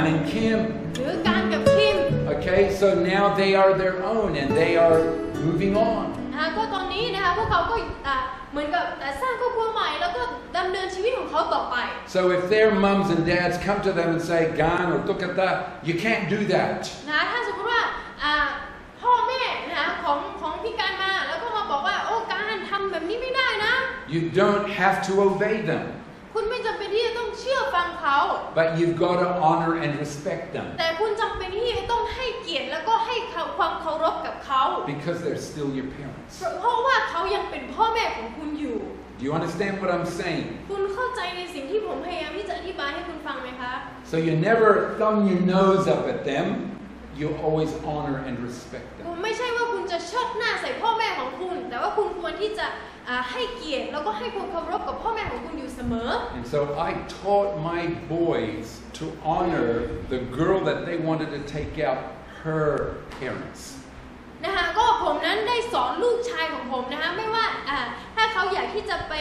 Gan and Kim หรือการกับคิม okay so now they are their own and they are moving on นะคะก็ตอนนี้นะคะพวกเขาก็เหมือนกับสร้างครอบครัวใหม่แล้วก็ดำเนินชีวิตของเขาต่อไป so if their mums and dads come to them and say Gan or Tukata you can't do that นะถ้าสมมติว่าพ่อแม่นะคะของพี่การมาแล้วก็มาบอกว่าโอ้การทำแบบนี้ไม่ได้นะ you don't have to obey them คุณไม่จำเป็นที่จะต้องเชื่อฟังเขา but you've got to honor and respect them แต่คุณจำเป็นที่จะต้องให้เกียรติแล้วก็ให้ความเคารพกับเขา because they're still your parents เพราะว่าเขายังเป็นพ่อแม่ของคุณอยู่ do you understand what I'm saying คุณเข้าใจในสิ่งที่ผมพยายามที่จะอธิบายให้คุณฟังไหมคะ so you never thumb your nose up at them you always honor and respect them ไม่ใช่ว่าคุณจะเชิดหน้าใส่พ่อแม่ของคุณแต่ว่าคุณควรที่จะให้เกียรติแล้วก็ให้ความเคารพกับพ่อแม่ของคุณอยู่เสมอ and so I taught my boys to honor the girl that they wanted to take out her parents นะคะก็ผมนั้นได้สอนลูกชายของผมนะคะไม่ว่าถ้าเขาอยากที่จะไป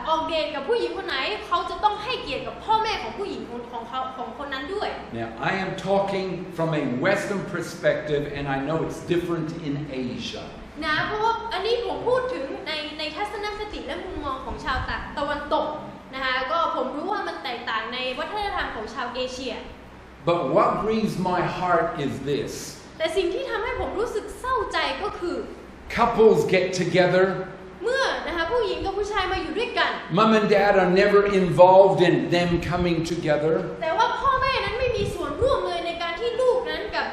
ออกเดทกับผู้หญิงคนไหนเขาจะต้องให้เกียรติกับพ่อแม่ของผู้หญิงของเขาของคนนั้นด้วย now I am talking from a Western perspective and I know it's different in Asiaนะเพราะว่าอันนี้ผมพูดถึงในทัศนคติและมุมมองของชาวตะวันตกนะคะก็ผมรู้ว่ามันแตกต่างในวัฒนธรรมของชาวเอเชีย but what grieves my heart is this แต่สิ่งที่ทำให้ผมรู้สึกเศร้าใจก็คือ couples get together เมื่อนะคะผู้หญิงกับผู้ชายมาอยู่ด้วยกัน mom and dad are never involved in them coming together แต่ว่าพ่อแม่นั้นไม่มีส่วนร่วมเลยในการที่ลูกนั้นกับ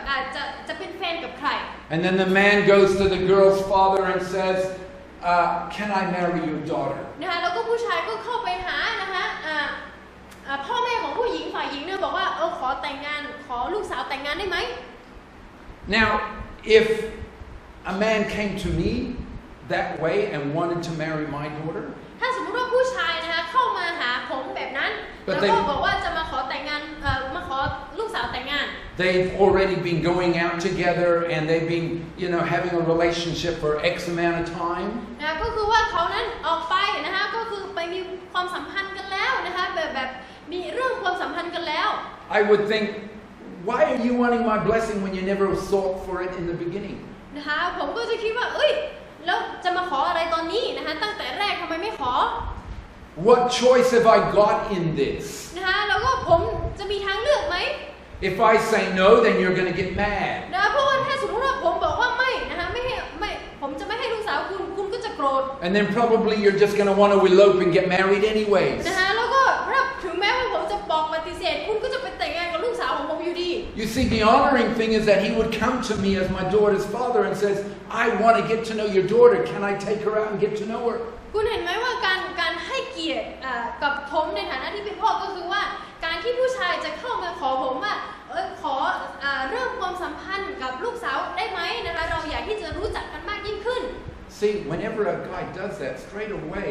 จะเป็นแฟนกับใคร and then the man goes to the girl's father and says can I marry your daughter นะคะแล้วก็ผู้ชายก็เข้าไปหานะคะพ่อแม่ของผู้หญิงฝ่ายหญิงเนี่ยบอกว่าขอแต่งงานขอลูกสาวแต่งงานได้ไหม now if a man came to me that way and wanted to marry my daughter ถ้าสมมติว่าผู้ชายนะคะเข้ามาหาผมแบบนั้นแล้วก็บอกว่าจะมาขอแต่งงานมาขอลูกสาวแต่งงาน they've already been going out together and they've been having a relationship for X amount of time นะก็คือว่าเขานั้นออกไปนะคะก็คือไปมีความสัมพันธ์กันแล้วนะคะแบบมีเรื่องความสัมพันธ์กันแล้ว I would think why are you wanting my blessing when you never sought for it in the beginning นะคะผมก็จะคิดว่าแล้วจะมาขออะไรตอนนี้นะคะตั้งแต่แรกทำไมไม่ขอ what choice have I got in this นะคะแล้วก็ผมจะมีทางเลือกไหม if I say no then you're going to get mad นะเพราะว่าถ้าสมมติว่าผมบอกว่าไม่นะคะไม่ผมจะไม่ให้ลูกสาวคุณก็จะโกรธ and then probably you're just going to want to elope and get married anyways นะคะแล้วก็ถึงแม้ว่าผมจะบอกปฏิเสธคุณก็จะไปแต่งงานกับลูกสาวของผมอยู่ดี you see the honoring thing is that he would come to me as my daughter's father and says I want to get to know your daughter can I take her out and get to know her คุณเห็นไหมว่าการให้เกียรติกับผมในฐานะที่เป็นพ่อก็คือว่าการที่ผู้ชายจะเข้ามาขอผมว่าขอเริ่มความสัมพันธ์กับลูกสาวได้ไหมนะคะเราอยากที่จะรู้จักกันมากยิ่งขึ้น see whenever a guy does that straight away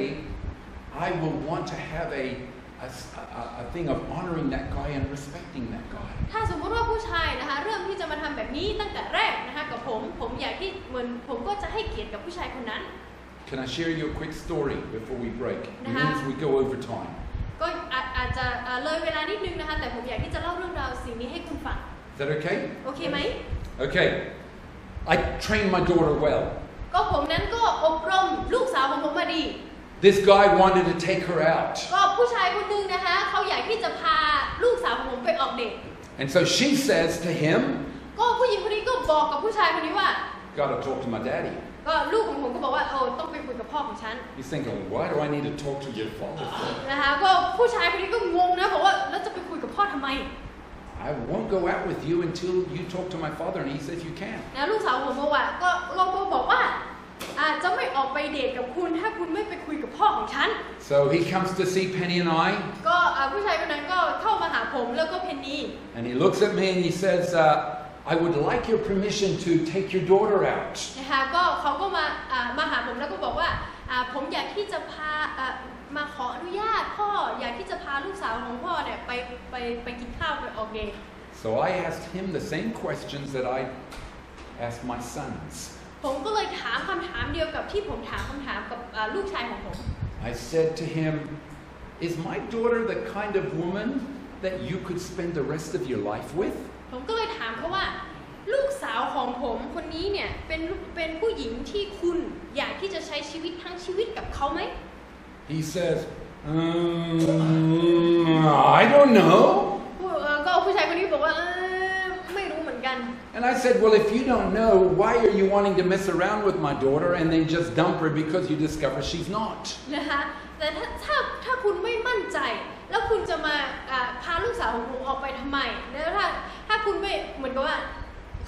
I will want to have a thing of honoring that guy and respecting that guy ถ้าสมมติว่าผู้ชายนะคะเริ่มที่จะมาทำแบบนี้ตั้งแต่แรกนะคะกับผมอยากที่เหมือนผมก็จะให้เกียรติกับผู้ชายคนนั้น Can I share you a quick story before we break? It means we go over time. ก็อาจจะเลยเวลานิดนึงนะคะแต่ผมอยากที่จะเล่าเรื่องราวสิ่งนี้ให้คุณฟัง Is that okay? โอเคไหม Okay. I trained my daughter well. ก็ผมนั้นก็อบรมลูกสาวของผมมาดี This guy wanted to take her out. ก็ผู้ชายคนนึงนะคะเขาอยากที่จะพาลูกสาวของผมไปออกเดท And so she says to him, ก็ผู้หญิงคนนี้ก็บอกกับผู้ชายคนนี้ว่า Gotta talk to my daddy. ก็ลูกของผมก็บอกว่าต้องไปคุยกับพ่อของฉัน He's thinking, why do I need to talk to your father for? นะคะก็ผู้ชายคนนี้ก็งงนะบอกว่าแล้วจะไปคุยกับพ่อทำไม I won't go out with you until you talk to my father and he says you can. นะลูกสาวผมบอกว่าก็บอกว่าจะไม่ออกไปเดทกับคุณถ้าคุณไม่ไปคุยกับพ่อของฉัน So he comes to see Penny and I. ก็ผู้ชายคนนั้นก็เข้ามาหาผมแล้วก็เพนนี And he looks at me and he says, I would like your permission to take your daughter out. นะคะก็เขาก็มาหาผมแล้วก็บอกว่าผมอยากที่จะพามาขออนุญาตพ่ออยากที่จะพาลูกสาวของพ่อเนี่ยไปกินข้าวไปออกเดท So I asked him the same questions that I asked my sons. ผมก็เลยถามคำถามเดียวกับที่ผมถามคำถามกับลูกชายของผม I said to him, is my daughter the kind of woman that you could spend the rest of your life with? ผมก็เลยถามเขาว่าลูกสาวของผมคนนี้เนี่ยเป็นผู้หญิงที่คุณอยากที่จะใช้ชีวิตทั้งชีวิตกับเขาไหม He says, I don't know. ก็ผู้ชายคนนี้บอกว่าไม่รู้เหมือนกัน And I said, well, if you don't know, why are you wanting to mess around with my daughter and then just dump her because you discover she's not? นะคะแต่ถ้าคุณไม่มั่นใจแล้วคุณจะมาพาลูกสาวของคุณออกไปทำไมแล้วถ้าคุณไม่เหมือนกับว่า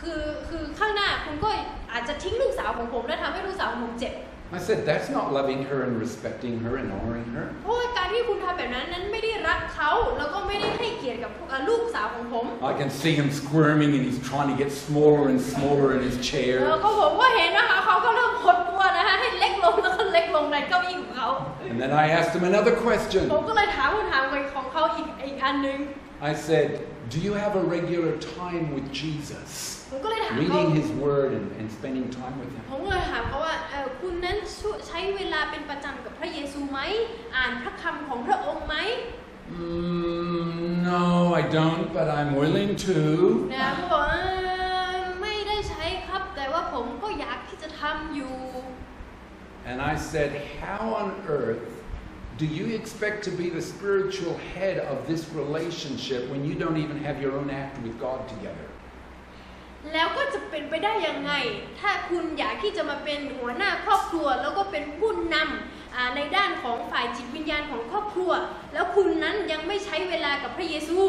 คือข้างหน้าคุณก็อาจจะทิ้งลูกสาวของผมและทำให้ลูกสาวของผมเจ็บ I said, that's not loving her and respecting her and honoring her. เพราะว่าการที่คุณทำแบบนั้นไม่ได้รักเขาแล้วก็ไม่ได้ให้เกียรติกับลูกสาวของผม I can see him squirming and he's trying to get smaller and smaller in his chair. ก็ผมก็เห็นนะคะเขาก็เริ่มหดตัวนะคะให้เล็กลงแล้วก็เล็กลงในเก้าอี้ของเขา And then I asked him another question. ผมก็เลยถามคำถามของเขาอีกอันนึง I said, do you have a regular time with Jesus? ผมก็เลยถามเขา Reading his word and spending time with him. ผมก็เลยถามเขาว่าคุณนั้นใช้เวลาเป็นประจำกับพระเยซูไหมอ่านพระคำของพระองค์ไหม No, I don't, but I'm willing to. นะเขาบอกไม่ได้ใช้ครับแต่ว่าผมก็อยากที่จะทำอยู่ And I said, how on earth do you expect to be the spiritual head of this relationship when you don't even have your own act with God together? แล้วก็จะเป็นไปได้ยังไงถ้าคุณอยากที่จะมาเป็นหัวหน้าครอบครัวแล้วก็เป็นผู้นำในด้านของฝ่ายจิตวิญญาณของครอบครัวแล้วคุณนั้นยังไม่ใช้เวลากับพระเยซู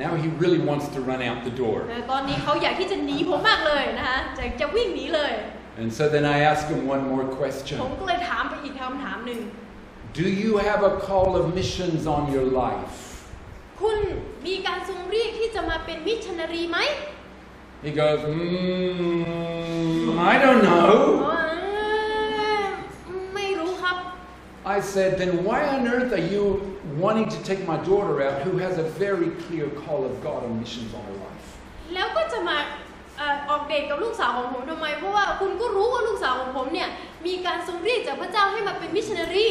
Now he really wants to run out the door. ตอนนี้เขาอยากที่จะหนีผมมากเลยนะคะจะวิ่งหนีเลย And so then I asked him one more question. ผมก็เลยถามไปอีกคำถามหนึ่ง Do you have a call of missions on your life? คุณมีการทรงเรียกที่จะมาเป็นมิชชันนารีไหม He goes, I don't know. ไม่รู้ครับ I said, then why on earth are you wanting to take my daughter out who has a very clear call of God and missions on her life? แล้วก็จะมาออกเดทกับลูกสาวของผมทำไมเพราะว่าคุณก็รู้ว่าลูกสาวของผมเนี่ยมีการทรงเรียกจากพระเจ้าให้มาเป็นมิชชันนารี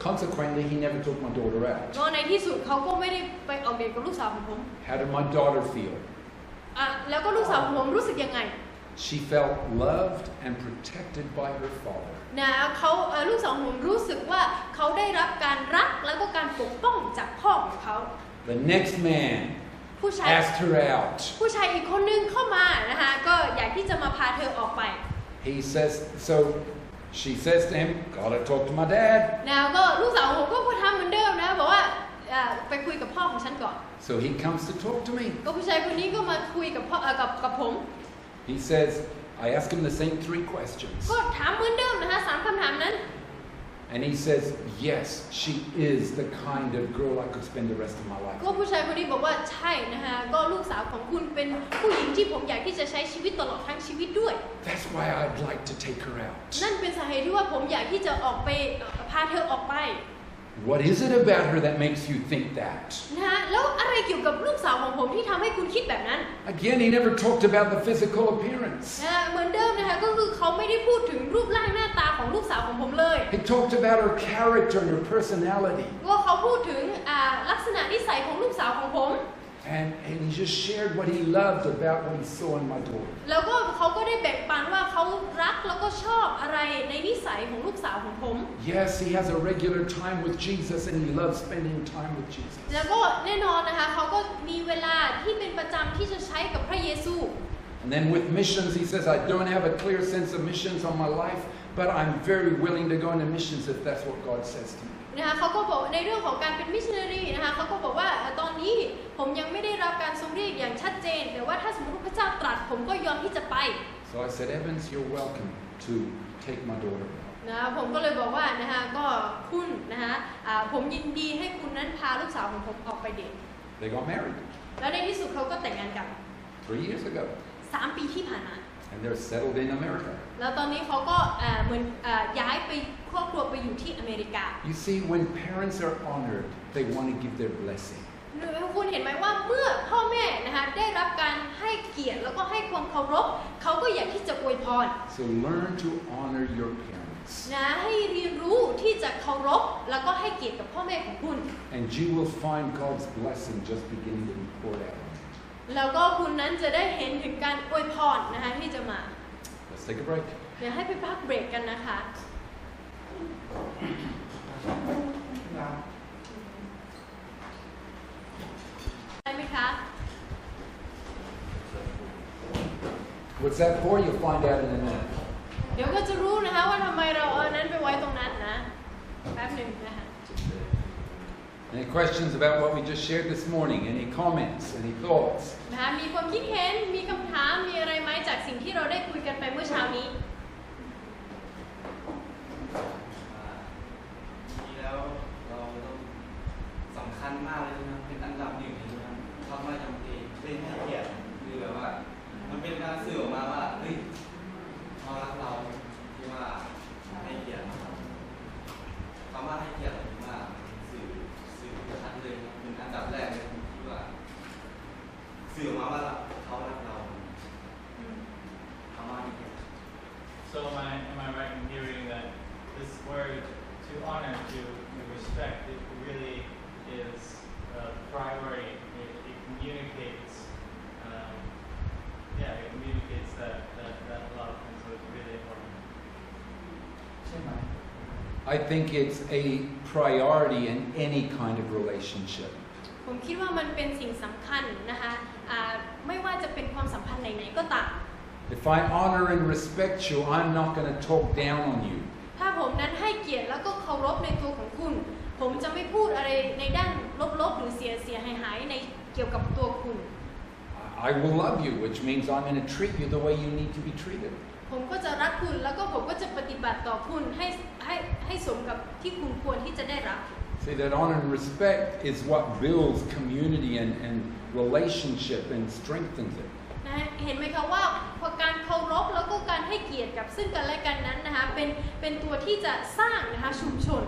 Consequently, he never took my daughter out. ในที่สุดเขาก็ไม่ได้ไปออกเดทกับลูกสาวของผม How did my daughter feel? แล้วก็ลูกสาวของผมรู้สึกยังไง She felt loved and protected by her father. นะเขาลูกสาวของผมรู้สึกว่าเขาได้รับการรักแล้วก็การปกป้องจากพ่อของเขา The next man asked her out. ผู้ชายอีกคนนึงเข้ามานะคะก็อยากที่จะมาพาเธอออกไป He says, so she says to him, gotta talk to my dad. นะก็ลูกสาวของผมก็ทำเหมือนเดิมนะบอกว่าไปคุยกับพ่อของฉันก่อน So he comes to talk to me. ก็ผู้ชายคนนี้ก็มาคุยกับพ่อกับผม He says, I ask him the same 3 questions. ก็ถามเหมือนเดิมนะคะ3คำถามนั้น And he says, yes, she is the kind of girl I could spend the rest of my life ก็ with. ผู้ชายคนนี้บอกว่าใช่นะคะก็ลูกสาวของคุณเป็นผู้หญิงที่ผมอยากที่จะใช้ชีวิตตลอดทั้งชีวิตด้วย That's why I'd like to take her out. นั่นเป็นสาเหตุที่ว่าผมอยากที่จะออกไปพาเธอออกไป What is it about her that makes you think that? นะแล้วอะไรเกี่ยวกับลูกสาวของผมที่ทำให้คุณคิดแบบนั้น Again, he never talked about the physical appearance. เหมือนเดิมนะคะก็คือเขาไม่ได้พูดถึงรูปร่างหน้าตาของลูกสาวของผมเลย He talked about her character and her personality. ก็เขาพูดถึงลักษณะนิสัยของลูกสาวของผม And he just shared what he loved about what he saw in my daughter. แล้วก็เขาก็ได้แบ่งปันว่าเขารักแล้วก็ชอบอะไรในนิสัยของลูกสาวของผม Yes, he has a regular time with Jesus and he loves spending time with Jesus. แล้วก็แน่นอนนะคะเขาก็มีเวลาที่เป็นประจำที่จะใช้กับพระเยซู And then with missions, he says, I don't have a clear sense of missions on my life, but I'm very willing to go into missions if that's what God says to me. นะคะเขาก็บอกในเรื่องของการเป็นมิชชันนารีนะคะเขาก็บอกว่าตอนนี้ผมยังไม่ได้รับการทรงเรียกอย่างชัดเจนแต่ว่าถ้าสมมติพระเจ้าตรัสผมก็ยอมที่จะไป So I said, Evans, you're welcome to take my daughter out. นะผมก็เลยบอกว่านะคะก็คุณนะคะผมยินดีให้คุณนั้นพาลูกสาวของผมออกไปเดท They got married แล้วในที่สุดเขาก็แต่งงานกัน 3 years ago. 3 ปีที่ผ่านมา And they're settled in America. แล้วตอนนี้เขาก็เหมือนย้ายไปครอบครัวไปอยู่ที่อเมริกา You see, when parents are honored, they want to give their blessing. คุณเห็นไหมว่าเมื่อพ่อแม่นะคะได้รับการให้เกียรติแล้วก็ให้ความเคารพเขาก็อยากที่จะอวยพร So learn to honor your parents. นะให้เรียนรู้ที่จะเคารพแล้วก็ให้เกียรติกับพ่อแม่ของคุณ And you will find God's blessing just beginning to be poured out. แล้วก็คุณนั้นจะได้เห็นถึงการอวยพรนะคะที่จะมา Let's take a break. เดี๋ยวให้ไปพักเบรกกันนะคะได้ไหมคะ What's that for? You'll find out in a minute. เดี๋ยวก็จะรู้นะคะว่าทำไมเราเอานั้นไปไว้ตรงนั้นนะแป๊บหนึ่งนะคะ Any questions about what we just shared this morning? Any comments? Any thoughts? นะคะมีความคิดเห็นมีคำถามมีอะไรไหมจากสิ่งที่เราได้คุยกันไปเมื่อเช้านี้แล้วเราต้องสำคัญมากเลยนะเป็นอันดับหนึ่งเลยนะคำว่าจำเป็นเป็นให้เกียรติคือแบบว่ามันเป็นการสื่อออกมาว่าเฮ้ยเขารักเราที่ว่าให้เกียรติคำว่าให้เกียรติผมว่าสื่อชัดเลยเป็นอันดับแรกเลยที่ว่าสื่อออกมาว่าเขารักเราคำว่าให้เกียรติ So am I right in hearing that this word to honor, to respect, it really is a priority. It communicates, it communicates that love, and so it's really important. I think it's a priority in any kind of relationship. ผมคิดว่ามันเป็นสิ่งสำคัญนะคะไม่ว่าจะเป็นความสัมพันธ์ไหนๆก็ตาม If I honor and respect you, I'm not going to talk down on you. ถ้าผมนั้นให้เกียรติแล้วก็เคารพในตัวของคุณผมจะไม่พูดอะไรในด้านลบๆหรือเสียหายในเกี่ยวกับตัวคุณ I will love you, which means I'm going to treat you the way you need to be treated. ผมก็จะรักคุณแล้วก็ผมก็จะปฏิบัติต่อคุณให้สมกับที่คุณควรที่จะได้รับ See, that honor and respect is what builds community and relationship and strengthens it. นะเห็นไหมคะว่าพอการเคารพแล้วก็การให้เกียรติกับซึ่งกันและกันนั้นนะคะเป็นตัวที่จะสร้างนะคะชุมชน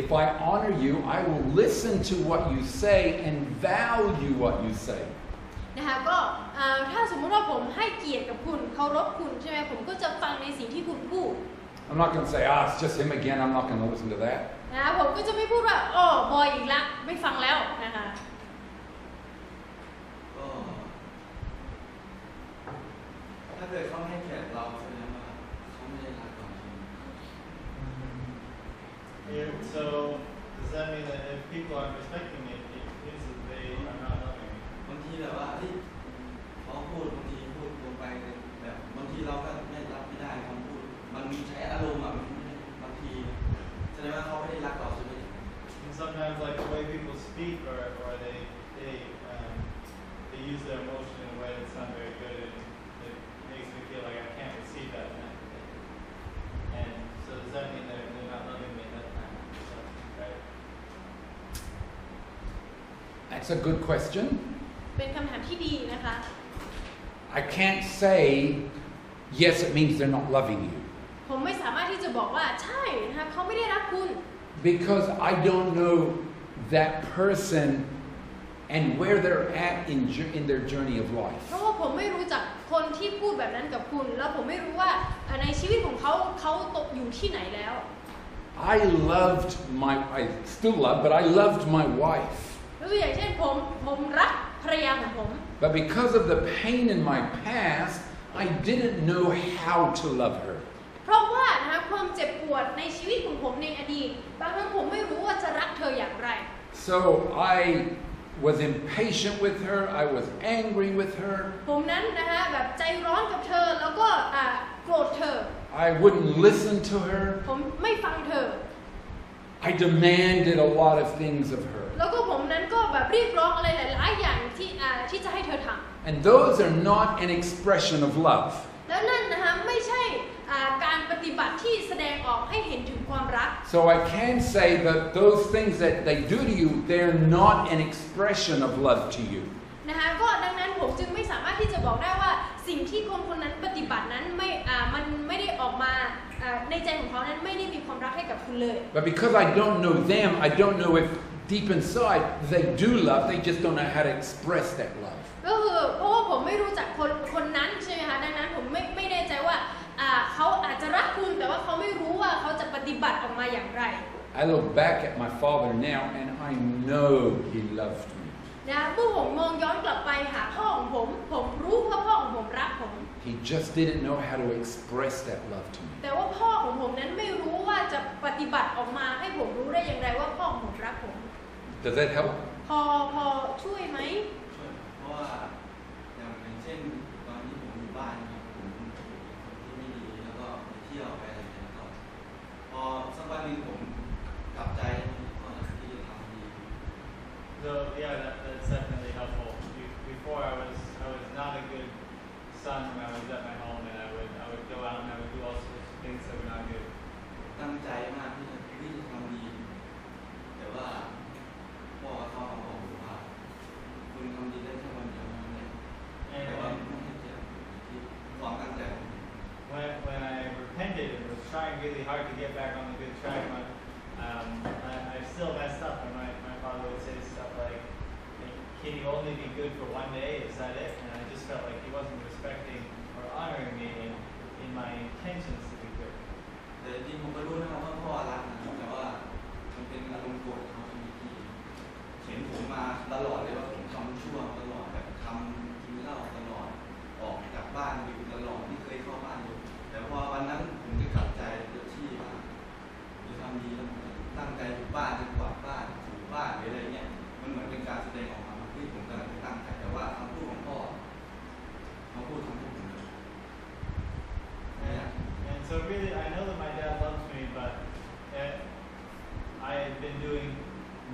If I honor you, I will listen to what you say and value what you say. นะคะก็ถ้าสมมติว่าผมให้เกียรติกับคุณเคารพคุณใช่ไหมผมก็จะฟังในสิ่งที่คุณพูด I'm not going to say, it's just him again. I'm not going to listen to that. นะคะผมก็จะไม่พูดว่าบอยอีกละไม่ฟังแล้วนะคะถ้าเกิดเขาให้เกียรติเราแสดงว่าเขาไม่ได้รักเรา So does that mean that if people aren't respecting me, it means that they are not loving me? บางทีแบบว่าที่เขาพูดบางทีพูดลงไปแบบบางทีเราก็ไม่รับไม่ได้คำพูดมันมีใช้อารมณ์อ่ะบางทีแสดงว่าเขาไม่ได้รักเราใช่ไหม And sometimes, like the way people speak, or they use their emotion in a way that's not very good. It makes me feel like I can't receive that. And so does that mean that they're not loving me at that time? So, right? That's a good question. เป็นคำถามที่ดีนะคะ I can't say, yes, it means they're not loving you. ผมไม่สามารถที่จะบอกว่าใช่นะคะเขาไม่ได้รักคุณ Because I don't know that person and where they're at in their journey of life. เพราะว่าผมไม่รู้จักคนที่พูดแบบนั้นกับคุณแล้วผมไม่รู้ว่าในชีวิตของเขาตกอยู่ที่ไหนแล้ว I still love, but I loved my wife. ตัวอย่างเช่นผมรักภรรยาของผม But because of the pain in my past, I didn't know how to love her. เพราะว่านะคะความเจ็บปวดในชีวิตของผมในอดีตบางครั้งผมไม่รู้ว่าจะรักเธออย่างไร So I was impatient with her. I was angry with her. ผมนั้นนะคะแบบใจร้อนกับเธอแล้วก็โกรธเธอ I wouldn't listen to her. ผมไม่ฟังเธอ I demanded a lot of things of her. แล้วก็ผมนั้นก็แบบเรียกร้องอะไรหลายๆอย่างที่จะให้เธอทำ And those are not an expression of love. แล้วนั่นนะคะไม่ใช่การปฏิบัติที่แสดงออกให้เห็นถึงความรัก So I can say that those things that they do to you, they're not an expression of love to you. นะคะก็ดังนั้นผมจึงไม่สามารถที่จะบอกได้ว่าสิ่งที่คนนั้นปฏิบัตินั้นมันไม่ได้ออกมาในใจของเขานั้นไม่ได้มีความรักให้กับคุณเลย But because I don't know them, I don't know if deep inside they do love, they just don't know how to express that love. ก็คือเพราะว่าผมไม่รู้จักคนนั้นใช่ไหมคะดังนั้นผมไม่แน่ใจว่าเขาอาจจะรักคุณแต่ว่าเขาไม่รู้ว่าเขา I look back at my father now and I know he loved me. นะเมื่อผมมองย้อนกลับไปหาพ่อของผมรู้ว่าพ่อของผมรักผม He just didn't know how to express that love to me. แต่ว่าพ่อของผมนั้นไม่รู้ว่าจะปฏิบัติออกมาให้ผมรู้ได้อย่างไรว่าพ่อของผมรักผม Does that help? พอช่วยไหม ช่วยเพราะว่าอย่างเช่นตอนที่ผมอยู่บ้านครับผมที่ไม่ดีแล้วก็ไปเที่ยวไปอะไรอย่างเงี้ยก็พอสักวันหนึ่งผมกลับใจก็ที่จะทำดี So yeah, that's definitely helpful. Before I was not a good son when I was at my home, and I would go out and I would do all sorts of things that were not good. ตั้งใจมากที่จะทำดีแต่ว่าพ่อเขาบอกผมว่าคุณทำดีได้แค่วันเดียวนั่นเองแต่ว่าไม่ให้เกียรติที่ความตั้งใจของผม When I repented and was trying really hard to get back on the good track, I still messed up, and my father would say stuff like, "Can you only be good for one day? Is that it?" And I just felt like he wasn't respecting or honoring me in my intentions to be good. แต่จริงผมก็รู้นะครับว่าพ่อรักนะแต่ว่ามันเป็นอารมณ์โกรธเขาที่เห็นผมมาตลอดเลยว่าผมทำชั่วตลอดแบบทำกินเหล้าตลอดออกจากบ้านอยู่ตลอดไม่เคยเข้าบ้านอยู่แต่พอวันนั้นผมได้กลับใจเกิดที่มาจะทำดีแล้วผมตั้งใจอยู่บ้านจะกวาดบ้านถูบ้านอะไรเงี้ยมันเหมือนเป็นการแสดงออกมาที่ผมกำลังตั้งใจแต่ว่าคำพูดของพ่อเขาพูดคำพูดผม And so really, I know that my dad loves me, but I had been doing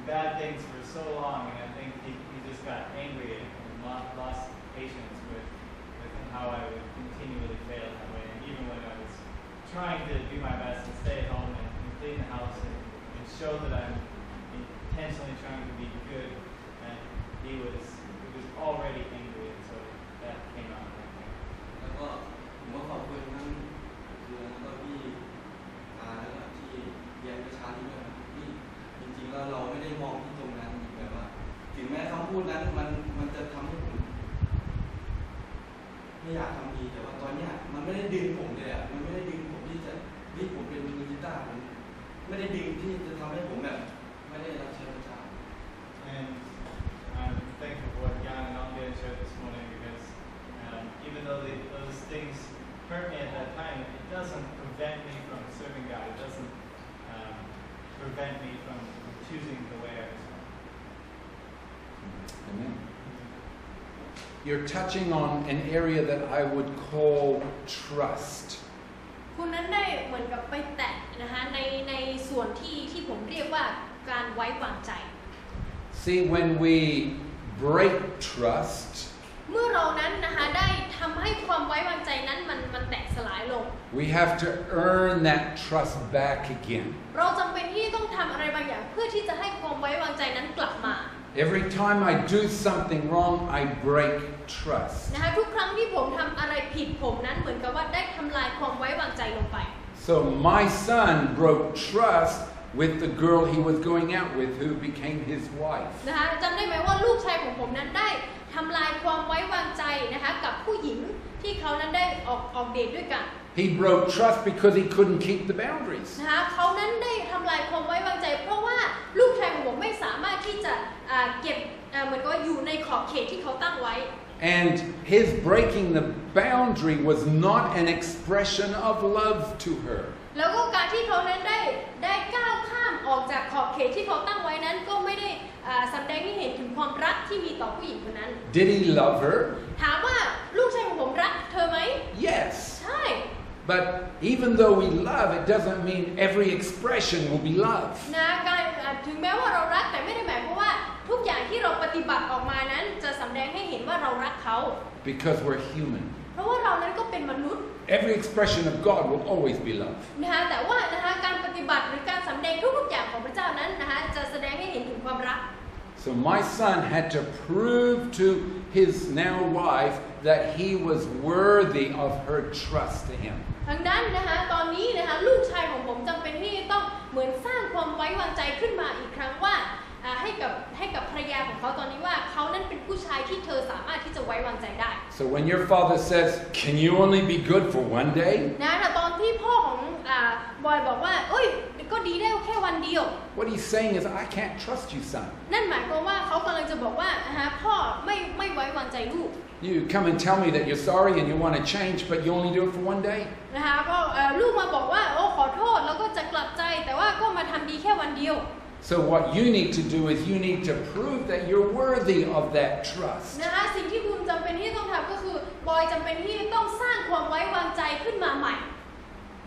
bad things for so long, and I think he just got angry and lost patience with how I would continually fail that way. And even when I was trying to do my best to stay at home and clean the house and show that I'm intentionally trying to be good, and he was already angry, and so that came out. แล้วก็ผมก็ขอบคุณทั้งแล้วก็พี่แล้วก็ที่เรียนวิชาที่ด้วยที่จริงๆแล้วเราไม่ได้มองที่ตรงนั้นแบบว่าถึงแม้คำพูดนั้นมันจะทำให้ผมไม่อยากทำดีแต่ว่าตอนเนี้ยมันไม่ได้ดึงผมเลยอ่ะมันไม่ได้ดึงผมที่จะผมเป็นมือกีตาร์ผมไม่ได้ดึงที่จะทำให้ผมแบบไม่ได้รับใช้พระเจ้า And I'm thankful for what Jan and Andre shared this morning because even though those things hurt me at that time, it doesn't prevent me from serving God. It doesn't prevent me from choosing the way I was going. Amen. You're touching on an area that I would call trust. คุณนั้นได้เหมือนกับไปแตะนะคะในส่วนที่ผมเรียกว่าการไว้วางใจ See, when we break trust, เมื่อเรานั้นนะคะได้ทำให้ความไว้วางใจนั้นมันแตกสลายลง we have to earn that trust back again. เราจำเป็นที่ต้องทำอะไรบางอย่างเพื่อที่จะให้ความไว้วางใจนั้นกลับมา Every time I do something wrong, I break trust. นะคะทุกครั้งที่ผมทำอะไรผิดผมนั้นเหมือนกับว่าได้ทำลายความไว้วางใจลงไป So my son broke trust with the girl he was going out with, who became his wife. นะคะจำได้ไหมว่าลูกชายของผมนั้นได้ทำลายความไว้วางใจนะคะกับผู้หญิงที่เขานั้นได้ออกเดทด้วยกัน He broke trust because he couldn't keep the boundaries. นะคะเขานั้นได้ทำลายความไว้วางใจเพราะว่าลูกชายของผมไม่สามารถที่จะเก็บเหมือนกับว่าอยู่ในขอบเขตที่เขาตั้งไว้ And his breaking the boundary was not an expression of love to her. แล้วก็การที่เขานั้นได้ก้าวข้ามออกจากขอบเขตที่เขาตั้งไว้นั้นก็ไม่ได้แสดงให้เห็นถึงความรักที่มีต่อผู้หญิงคนนั้น Did he love her? ถามว่าลูกชายของผมรักเธอไหม Yes. ใช่ But even though we love, it doesn't mean every expression will be love. นะการถึงแม้ว่าเรารักแต่ไม่ได้หมายความว่าทุกอย่างที่เราปฏิบัติออกมานั้นจะแสดงให้เห็นว่าเรารักเขา Because we're human. เพราะว่าเรานั้นก็เป็นมนุษย์ Every expression of God will always be love. นะคะแต่ว่านะคะการปฏิบัติหรือการสำแดงทุกๆอย่างของพระเจ้านั้นนะคะจะแสดงให้เห็นถึงความรัก So my son had to prove to his now wife that he was worthy of her trust to him. ทางด้านนะคะตอนนี้นะคะลูกชายของผมจำเป็นที่ต้องเหมือนสร้างความไว้วางใจขึ้นมาอีกครั้งว่าให้กับภรรยาของเขาตอนนี้ว่าเขานั้นเป็นผู้ชายที่เธอสามารถที่จะไว้วางใจได้ So when your father says, "Can you only be good for one day?" นะแต่ตอนที่พ่อของบอยบอกว่าเอ้ยก็ดีได้แค่วัน วันเดียว What he's saying is, I can't trust you, son. นั่นหมายความว่าเขากำลังจะบอกว่าพ่อไม่ไว้วางใจลูก You come and tell me that you're sorry and you want to change, but you only do it for one day. นะคะก็ลูกมาบอกว่าโอ้ขอโทษแล้วก็จะกลับใจแต่ว่าก็มาทำดีแค่วันเดียว So what you need to do is you need to prove that you're worthy of that trust. นะคะสิ่งที่คุณจำเป็นที่ต้องทำก็คือบอยจำเป็นที่ต้องสร้างความไว้วางใจขึ้นมาใหม่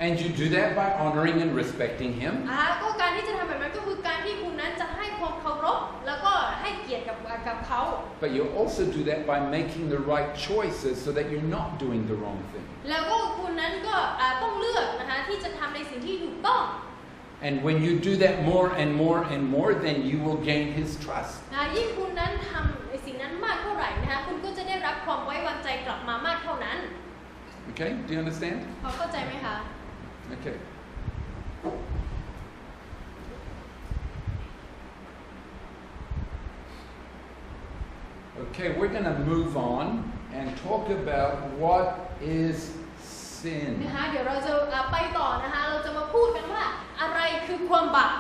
And you do that by honoring and respecting him. ก็การที่จะทำแบบนั้นก็คือการที่คุณนั้นจะให้ความเคารพแล้วก็ให้เกียรติกับเขา But you also do that by making the right choices so that you're not doing the wrong thing. แล้วก็คุณนั้นก็ต้องเลือกนะคะที่จะทำในสิ่งที่ถูกต้อง And when you do that more and more and more, then you will gain his trust. ยิ่งคุณนั้นทำในสิ่งนั้นมากเท่าไหร่นะคะคุณก็จะได้รับความไว้วางใจกลับมามากเท่านั้น Okay? Do you understand? พอเข้าใจไหมคะ Okay. Okay, we're going to move on and talk about what is sin. นะคะเดี๋ยวเราจะไปต่อนะคะเราจะมาพูดกันว่าอะไรคือความบาป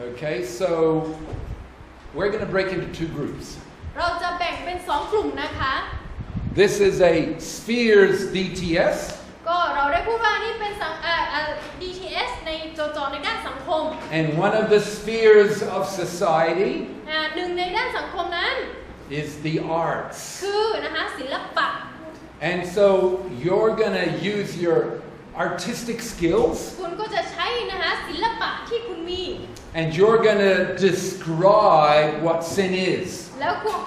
Okay, so we're going to break into two groups. เราจะแบ่งเป็น2กลุ่มนะคะ This is a spheres DTS. ก็เราได้พูดว่านี่เป็นDTS ในโจในด้านสังคม And one of the spheres of society หนึ่งในด้านสังคมนั้น is the arts. คือนะคะศิลปะ And so you're going to use your artistic skills คุณก็จะใช้นะคะศิลปะที่คุณมี and you're going to describe what sin is. แล้วคุณ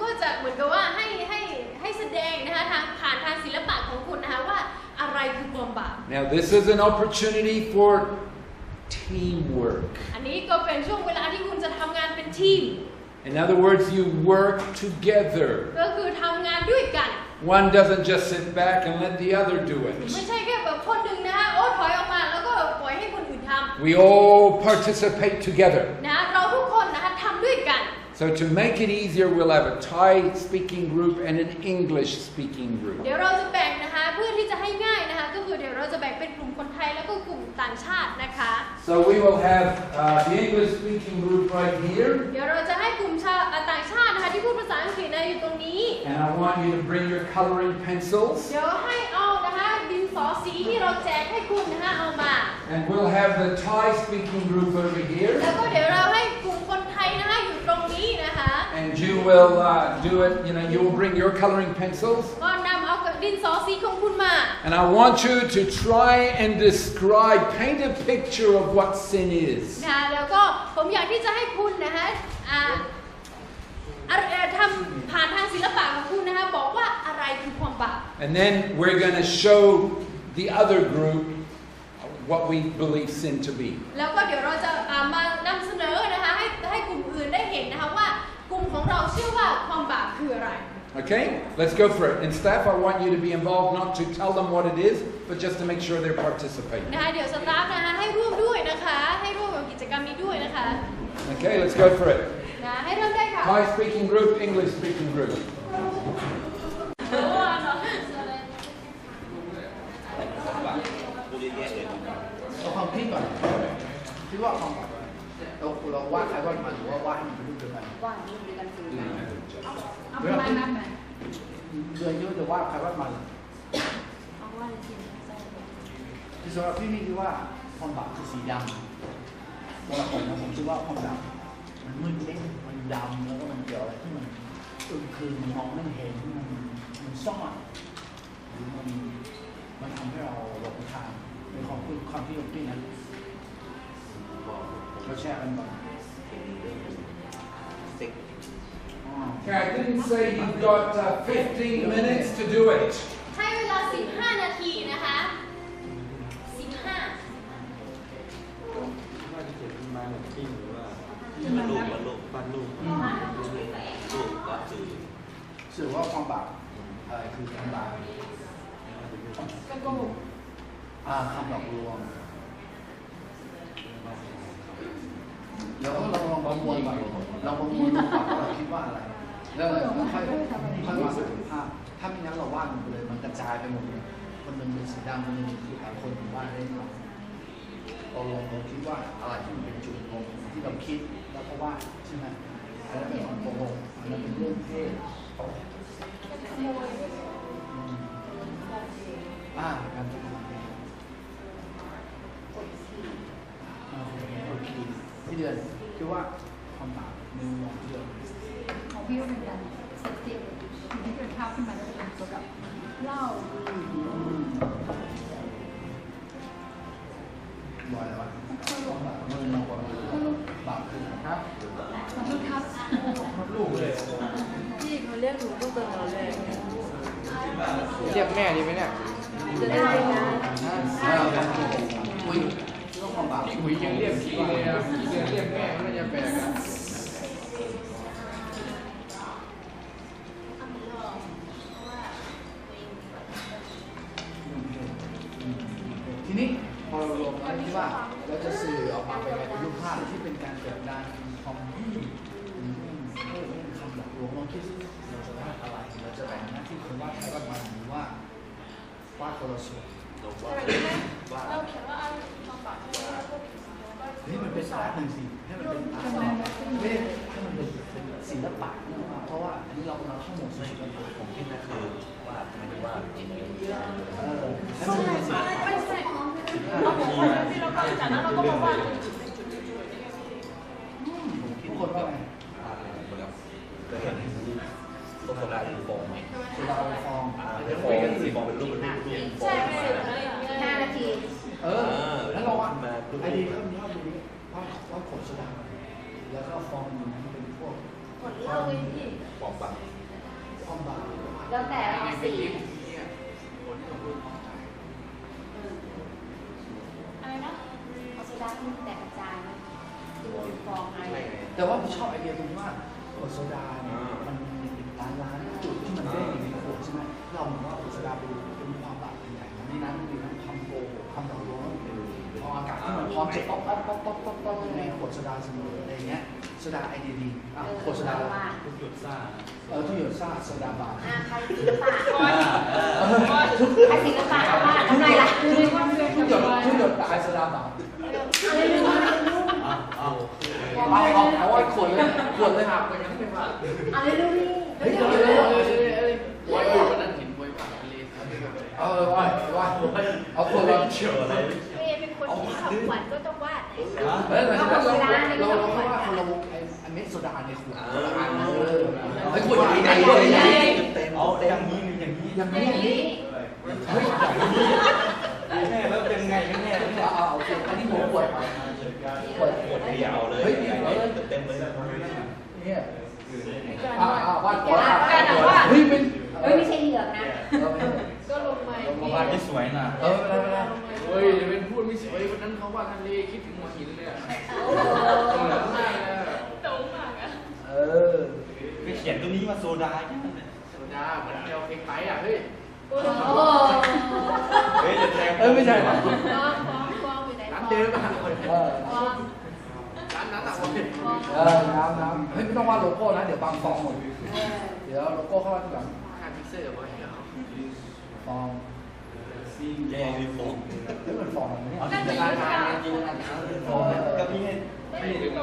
ก็จะเหมือนกับว่าให้แสดงนะคะผ่านทางศิลปะของคุณนะคะว่าอะไรคือความบาป Now this is an opportunity for teamwork. อันนี้ก็เป็นช่วงเวลาที่คุณจะทำงานเป็นทีม In other words, you work together. ก็คือทำงานด้วยกัน One doesn't just sit back and let the other do ไม่ it. ใช่แค่แบบคนหนึ่งนะคะโอ้ถอยออกมาแล้วก็ปล่อยให้คนอื่นทำ We all participate together. นะเราทุกคนนะคะทำด้วยกัน So to make it easier, we'll have a Thai-speaking group and an English-speaking group. เดี๋ยวเราจะแบ่งนะคะเพื่อที่จะให้ง่ายนะคะก็คือเดี๋ยวเราจะแบ่งเป็นกลุ่มคนไทยแล้วก็กลุ่มต่างชาตินะคะ So we will have the English-speaking group right here. เดี๋ยวเราจะให้กลุ่มต่างชาตินะคะที่พูดภาษาอังกฤษอยู่ตรงนี้ And I want you to bring your coloring pencils. เดี๋ยวให้เอานะคะดินสอสีที่เราแจกให้คุณนะคะเอามา And we'll have the Thai-speaking group over here. แล้วก็เดี๋ยวเราให้กลุ่มคนไทยนะคะอยู่ตรงนี้นะคะ And you will do it, you will bring your coloring pencils. ก็นำเอาดินสอสีของคุณมา And I want you to try and describe, paint a picture of what sin is. นะคะแล้วก็ผมอยากที่จะให้คุณนะคะทำผ่านทางศิลปะของคุณนะคะบอกว่าอะไรคือความบาป And then we're going to show the other group what we believe sin to be. แล้วก็เดี๋ยวเราจะมานำเสนอนะคะให้กลุ่มอื่นได้เห็นนะคะว่ากลุ่มของเราเชื่อว่าความบาปคืออะไร Okay, let's go for it. And staff, I want you to be involved, not to tell them what it is, but just to make sure they're participating. นะคะเดี๋ยวสตาฟนะคะให้ร่วมด้วยนะคะให้ร่วมกับกิจกรรมนี้ด้วยนะคะ Okay, let's go for it. นะให้เริ่มได้ค่ะ Thai speaking group, English speaking group. เอาความคิดก่อนคิดว่าความเราวาดใครวาดมันหรือว่าวาดให้มันเป็นรูปเดียวกัน ว่ารูปเดียวกันคือเอา เว ประ ลา มาณ คิด นั้นไหม เดือนยุจะวาดใครวาดมัน เอาว่าจริง คือสำหรับพี่นี่คือว่าความบาปคือสีดำสำหรับผมนะผมคิดว่าความบาปมันมืดเล็กมันดำแล้วก็มันเกี่ยวอะไรที่มันคือมันมองไม่เห็นมันซ่อนหรือมันทำให้เราหลงทางในความคิดของพี่นั้นเราแชร์กันก่อน Okay, I didn't say you've got 15 minutes to do it. ใช้เวลา15นาทีนะคะ15 สื่อว่าความบาปอะไรคือความบาป ก็โกหก คำหลอกลวงเดี๋ยวเราลองประมวลก่อนเราประมวลดูก่อนว่าเราคิดว่าอะไรแล้วเราค่อยมาสรุปภาพถ้าไม่งั้นเราวาดมันไปเลยมันกระจายไปหมดเลยคนหนึ่งเป็นสีดำคนหนึ่งเป็นสีขาวคนหนึ่งวาดได้หมด เราลองคิดว่าอะไรที่มันเป็นจุดลงที่เราคิดแล้วก็ว่าใช่ไหมอันนั้นเป็นความโกหกอันนั้นเป็นเรื่องเพศการทำที่เดือนคือว่าความบาปในมุมมองที่เดือนของพี่ก็เป็นการเสพติดที่เป็นภาพขึ้นมาแล้วเป็นตัวกับเหล้าบ่อยแล้วว่าความบาปมันมองความบาปคือครับขอโทษครับลูกเลยพี่เขาเรียกหนูต้องเติมอะไรเรียกแม่ดีไหมเนี่ยจะได้นะอุ้ยต้องความบาปพี่หุยยังเรียกพี่เลยอ่ะพี่เรียกแม่มันจะแปลกอ่ะทีนี้พอเราลงแล้วที่ว่าเราจะสื่อออกมาเป็นรูปภาพที่เป็นการเกิดการคอมพิวคำหลักลวงลองคิดเราจะวาดอะไรเราจะแบ่งหน้าที่คนวาดใครวาดมันหรือว่าวาดคนละส่วนเราเขียนว่าอะไรความบาปใช่ไหมพวกนี่มันเป็นศาสตร์หนึ่งสิให้มันเป็นอาร์ตไม่ให้มันเป็นศิลปะนี่ว่าเพราะว่าอันนี้เรากำลังเข้าหมวดศิลปะผมคิดนะคือว่าไม่ได้ว่าจริงให้มันเป็นศิลปะไม่ใช่เราบอกว่าที่เราเข้าจากนั้นเราก็บอกว่าทุกคนว่าไงก็เห็นต้นโซดาเป็นฟองโซดาเป็นฟองเป็นฟองสีฟองเป็นรูปเป็นรูปใช่5 นาทีแล้วเราว่าไอเดียเริ่มนี้ดูนี้ว่าขวดโซดาแล้วก็ฟองอยู่นั้นเป็นพวกขวดเหล้าเลยพี่ฟองบางแล้วแต่สีอะไรนะเอาโซดาที่แตกกระจายตัวฟองอะไรแต่ว่าผมชอบไอเดียตรงที่ว่าขวดโซดาเนี่ยมันมีล้านจุดที่มันได้อยู่ในขวดใช่ไหมเราเหมือนว่าขวดโซดาเป็นความบาปใหญ่ในนั้นมีทั้งคำโกหกคำหลอกลวงพออากาศที่มันพร้อมจะป๊อกในขวดโซดาเสมออะไรเงี้ยโซดาไอเดียดีขวดโซดาทุกหยดซ่าทุกหยดซ่าโซดาบาปใครศิลปะใครศิลปะเอาว่าทำไมล่ะทุกหยดตายโซดาบาปเอาไว้ขวดเลยหักไปยังไม่มาอะไรดูนี่เฮ้ยไว้ดูวันนั้นเห็นไว้ป่ะทะเลว่าเอาขวดเราเชื่ออะไรเป็นคนที่ชอบหวานก็ต้องวาดเราว่าคนเราไอเม็ดโซดาในขวดไอขวดใหญ่เอาอย่างนี้หรืออย่างนี้เฮ้ยแม่แล้วเป็นไงกันแน่เนี่ยโอเคอันนี้ผมขวดขวดยาวเลยเต็มเลยเนี่ยวาดเฮ้ยไม่ใช่เหลืองนะก็ลงมาวาดที่สวยนะไม่เป็นไรเฮ้ยจะเป็นพูดไม่สวยวันนั้นเขาว่าทะเลคิดถึงหัวหินเลยอ่ะตรงมากอ่ะไปเขียนตัวนี้มาโซดาเหมือนเดียวเพลงไทยอ่ะเฮ้ยจะแทงไม่ใช่ฟ้องร้านเดิมอ่ะร้านนั้นอ่ะน้ำเฮ้ยไม่ต้องวาดโลโก้นะเดี๋ยวบางฟองหมดเดี๋ยวโลโก้เข้ามาทีหลังค่าพิกเซอร์ไว้ฟองแย่มีฟองไม่เหมือนฟองนี่เอาที่ร้านทานจริงๆก็พี่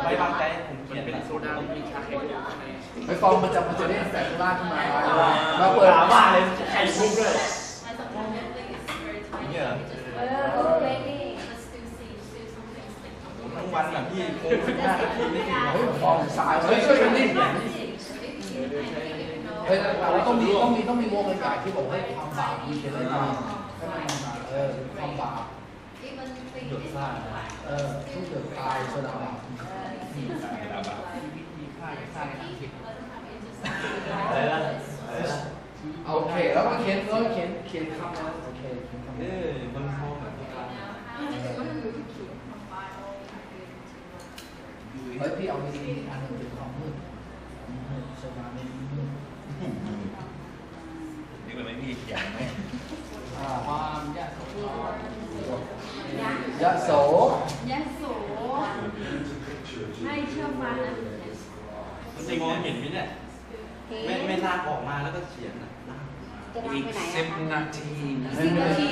ไม่วางใจผมเขียนเป็นโซดามีชาเค็มอยู่ข้างในไอ้ฟองมันจะได้แสงล่างขึ้นมามาเปิดถามว่าเลยไข่มุกด้วยเนี่ยทั้งวันแบบพี่โค้งขึ้นหน้าพี่ไม่ถึงเฮ้ยฟองสายช่วยกันดิเฮ้ยต้องมีวงใหญ่ที่บอกให้ความบาปมีอะไรบ้างความบาปหยดซ่าทุกเดือดตายโซดาบาปมีค่าในทางผิดอะไรล่ะโอเคแล้วก็เขียนคำนะโอเคมันเข้าแบบเฮ้ยพี่เอาไปดีอันนึงเป็นความมืดโซดาไม่มืดนี่มันไม่มีเขียนไหมความยะโสให้เชื่อฟังนะจริงมองเห็นไหมเนี่ย ไม่ลากออกมาแล้วก็เขียนนะลาก จะลาก อีก ไปไหน 10 นาที 10 นาที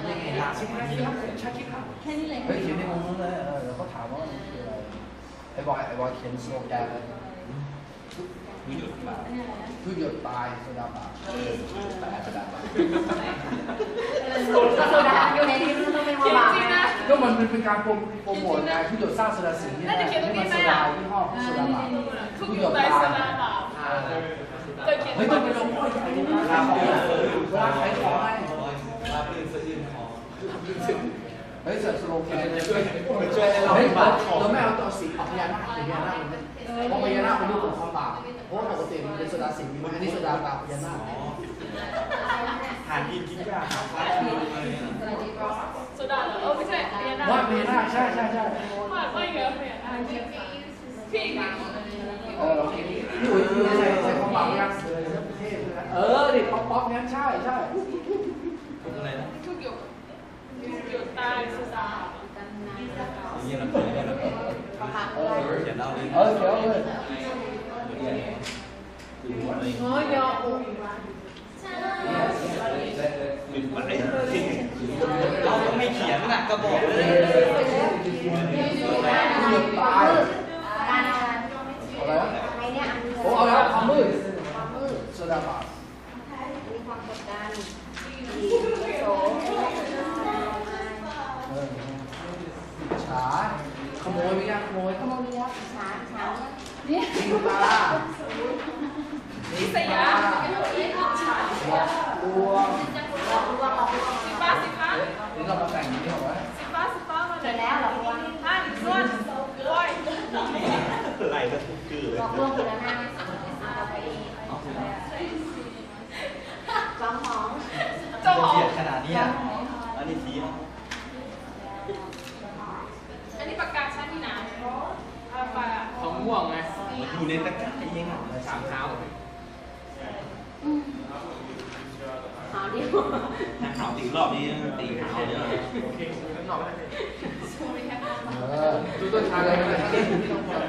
ไม่ไงลากออกมาที่ ชาคิดครับ แค่นี้เลย เฮ้ยเขียนในมุมนู้นเลยเดี๋ยวเขาถามว่ามันคืออะไรไอ้บอยเขียนสโลแกนเลย มือหยุดมา ทุกหยดตายโซดาบาปแต่โซดาบาป โซดาอยู่ในนี้มันต้องเป็นว่าบาปนะ ก็มันเป็นการโปรโมทไงทุกหยดสร้างโซดาสิงห์นี่แหละนี่มันโซดายี่ห้อโซดาบาปทุกหยดตายเฮ้ยต้องไปลงพ่อใหญ่ดูนะขายของเวลาขายของไง ลากลื่นสะอื้นคอ เฮ้ยเสิร์ฟสโลแกน ช่วยให้เรา เฮ้ย บาดคอ เราไม่เอาตัวสีของพญานาคพญานาคเพราะพญานาคเป็นรูปของความบาปเพราะปกติมันเป็นโซดาสิงห์อันนี้โซดาบาปพญานาค หากินยากหาฟ้ากินอะไรเนี่ย โซดาเหรอไม่ใช่พญานาค ว่าพญานาคใช่ไม่เหรอพญานาคพี่ โอเคนี่อุ๋ยใส่ความบาปยังดิป๊อปงั้นใช่ อะไรนะ ทุกหยดตายโซดา นี่เราเขียนเล่าเลย เดี๋ยวเลย โอ้ยยอม ปิดไว้เราก็ไม่เขียนน่ะก็บอกเลย หยุดตายอะไรวะโอ้เอาแล้วความมืดโซดาบาป มีความกดดันโส ฉาขโมยไม่ยากขโมย ขโมยมีแล้วช้า นี่ ยิงตา นิสยา ลวง สิฟ้า นี่เรามาแต่งนี้เหรอวะ สิฟ้ามา เสร็จแล้วหรอวะ ท่านนวดโอ้ย ไหลก็ทุกคือเลย บอกล่วงไปแล้วนะเอาไปจองของ เจ้าของ เขียนขนาดนี้อันนี้ทีนะ อันนี้ปากกาชั้นนี่นะเอาไปอ่ะ ของม่วงไง อยู่ในตะกร้าเองอ่ะ สามเท้า หาเดียว ถ้าขาวตีรอบนี้ตีขาวเยอะ โอเคข้างนอกไม่ได้ ดูต้นทางเลยไม่ต้องฟัง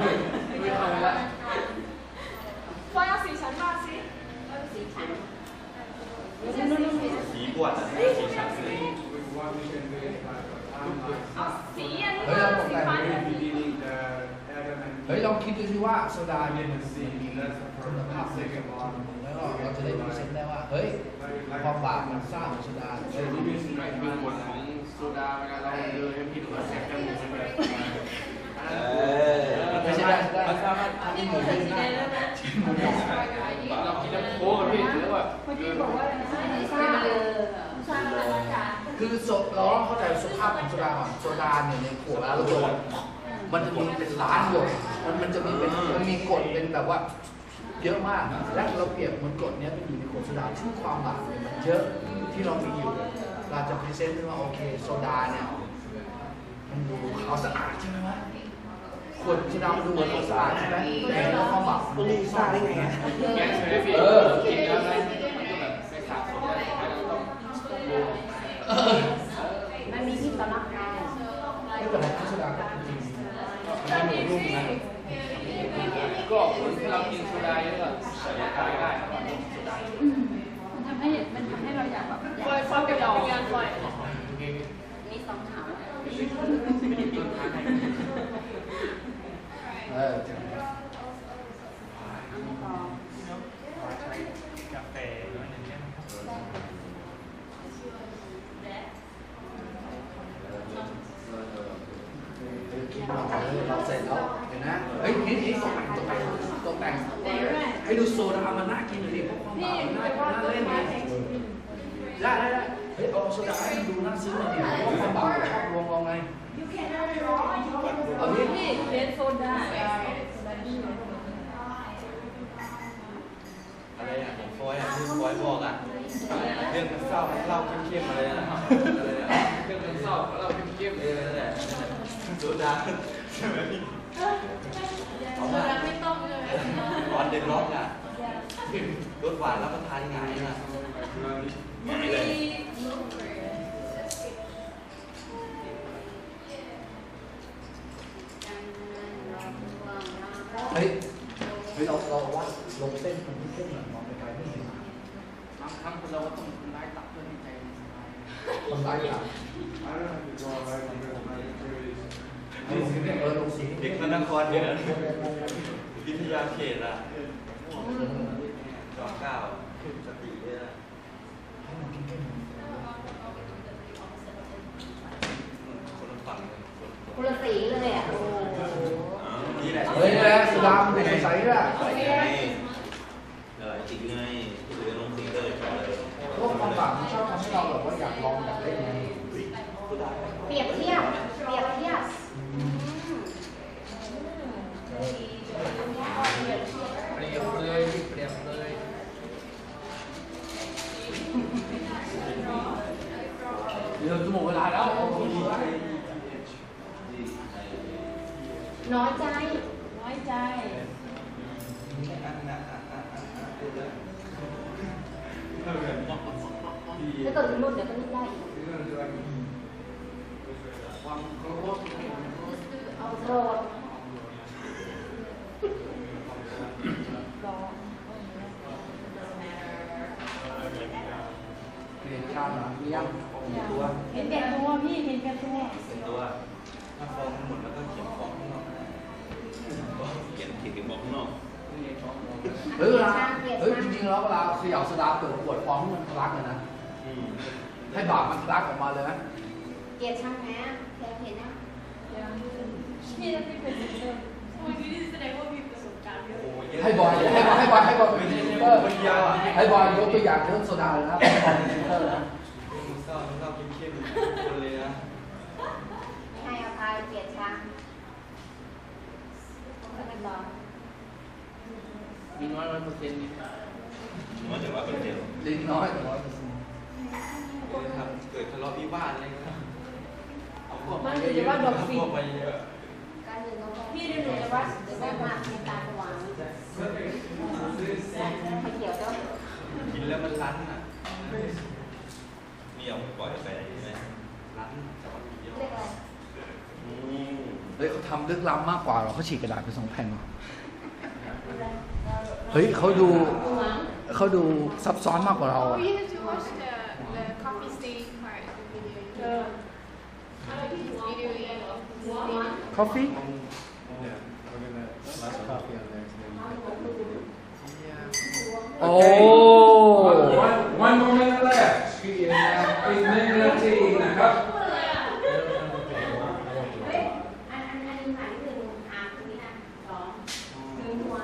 ไม่เข้าแล้ว ฟอยเอาสีชั้นมาสิ สีฉัน สีบวชสีฉันเลย เอาสีอันนี้ เฮ้ย มา เราตก สี แต่ง ฟ้า เฮ้ยลองคิดดูสิว่าโซดาเนี่ยมันมีคุณภาพในกระป๋องแล้วก็เราจะได้ดูเซ็นได้ว่าเฮ้ยความบาปมันสร้างโซดา นี่เป็นกฎของโซดาเวลาเราเดินให้ผิดว่าแสบจมูกมันแบบ ไม่ใช่ได้ มันสามารถทำให้หมูได้ เรากินน้ำโค้กกับพี่หรือว่า เมื่อกี้บอกว่าสร้างคือเราต้องเข้าใจสภาพของโซดาก่อนโซดาเนี่ยในขวดแล้วเราโดนมันจะมีเป็นล้านหยดมันจะมีเป็นมันมีกฎเป็นแบบว่าเยอะมากและเราเปรียบเหมือนกฎเนี้ยเป็นอยู่ในขวดโซดาที่ความบาปเนี่ยมันเยอะที่เรามีอยู่เราจะพรีเซนต์ว่าโอเคโซดาเนี่ยมันดูขาวสะอาดใช่ไหมวะขวดโซดามันดูเหมือนขาวสะอาดใช่ไหมแต่แล้วความบาปมันดูซ่าได้ไง แกงใช่ไหมพี่กินแล้วนะมันก็แบบไม่ขาดสมได้เราต้องดู มันมีที่สำนักงาน ไม่แต่ว่าโซดาก็จริง มันมีรูปนะก็คนที่เรากินโซดาเยอะใส่ตายได้ครับโซดา มันทำให้เราอยากแบบ ปล่อยความเป็นดอกงานปล่อย มีสองขาว กาแฟน้อยหนึ่งเนี่ย เราเสร็จแล้วเห็นนะเฮ้ยนี่ตกแต่งให้ดูโซดามันน่ากินเลยเพราะความบาปมันน่าเล่นได้เฮ้ยเอาโซดาให้ดูน่าซื้อหน่อยดิเพราะความบาปชอบลวงเราไงเอาดิ นี่เลนโซดา อะไรอ่ะของฟอยอ่ะที่ฟอยบอกอ่ะเรื่องเศร้าเล่าเข้มๆอะไรนะอะไรอ่ะ เครื่องเศร้าเราเข้มๆเลย นั่นแหละโซดาใช่ไหมพี่ โซดาไม่ต้องเลย ตอนเด็กร้องอ่ะรสหวานรับประทานง่ายนะไม่เลย เฮ้ยเราว่า ลงเส้นคนที่เส้นแบบมองไกลๆไม่เห็น บางครั้งคนเราก็ต้องทำร้ายตับเพื่อให้ใจมันสบาย คนร้ายอย่างลงสี เด็กพระนครเนี่ยวิทยาเขตอ่ะจอเก้าสติเนี่ยนะคนละฝั่ง คนละสีเลยอ่ะโอ้โห นี่แหละ เฮ้ยแหละสีดำเป็นใสๆด้วย จริงไงหรือลงสีเลยเลย พวกความฝันชอบทำให้เราแบบว่าอยากลองอยากเล่นไง เปรียบเทียบเปรียบเทียบ เปรียบเลยเปรียบเลย เดี๋ยวจะหมดเวลาแล้ว น้อยใจน้อยใจถ้าเกิดรุ่นเดี๋ยวก็นึกได้อีก ความเคารพ เอาโกรธร้อง เรียนข้ามนะมียังมีตัว เห็นแก่ตัวพี่เห็นแก่ตัว เป็นตัวถ้าฟองทั้งหมดแล้วก็เขียนฟองข้างนอกได้ เขียนเขียนบอกข้างนอก เฮ้ยเวลาเฮ้ยจริงๆแล้วเวลาเขย่าโซดาเปิดขวดฟองที่มันทะลักเลยนะให้บาปมันทะลักออกมาเลยนะ เกลียดช่างแม้แกเห็นนะ พี่จะพี่เป็นเรื่องโอ้ยนี่แสดงว่ามีประสบการณ์เยอะ ให้บอยเป็นพรีเซนเตอร์ให้บอยยกตัวอย่างเรื่องโซดาเลยนะให้บอยเป็นพรีเซนเตอร์นะ มึงเศร้าเข้มๆคนเลยนะ ให้อภัยเกลียดช่างก็เป็นร้อง มีน้อย100%นี่ น้อยแต่ว่าเป็นเดียว ลิ้นน้อยแต่100%เกิดทะเลาะวิวาทอะไรก็เอาพวก มันจะว่าดอกฟิ พวกไปเยอะ การเงินเราพี่ดูหนูจะว่าจะว่ามากในตาสว่างไปเขียวเจ้า กินแล้วมันรั้นอ่ะ นี่เอาปล่อยไปใช่ไหม รั้นแต่ว่าเยอะ เรียกอะไร เฮ้ยเขาทำลึกล้ำมากกว่าเราเขาฉีกกระดาษไป2 แผ่นหรอเฮ้ยเขาดูซับซ้อนมากกว่าเราอะ We have to watch the coffee stain part of the video. Coffee One more minute left อีก1 นาทีนะครับ อันนี้หมายถึงอาตรงนี้นะสองหนึ่งหัว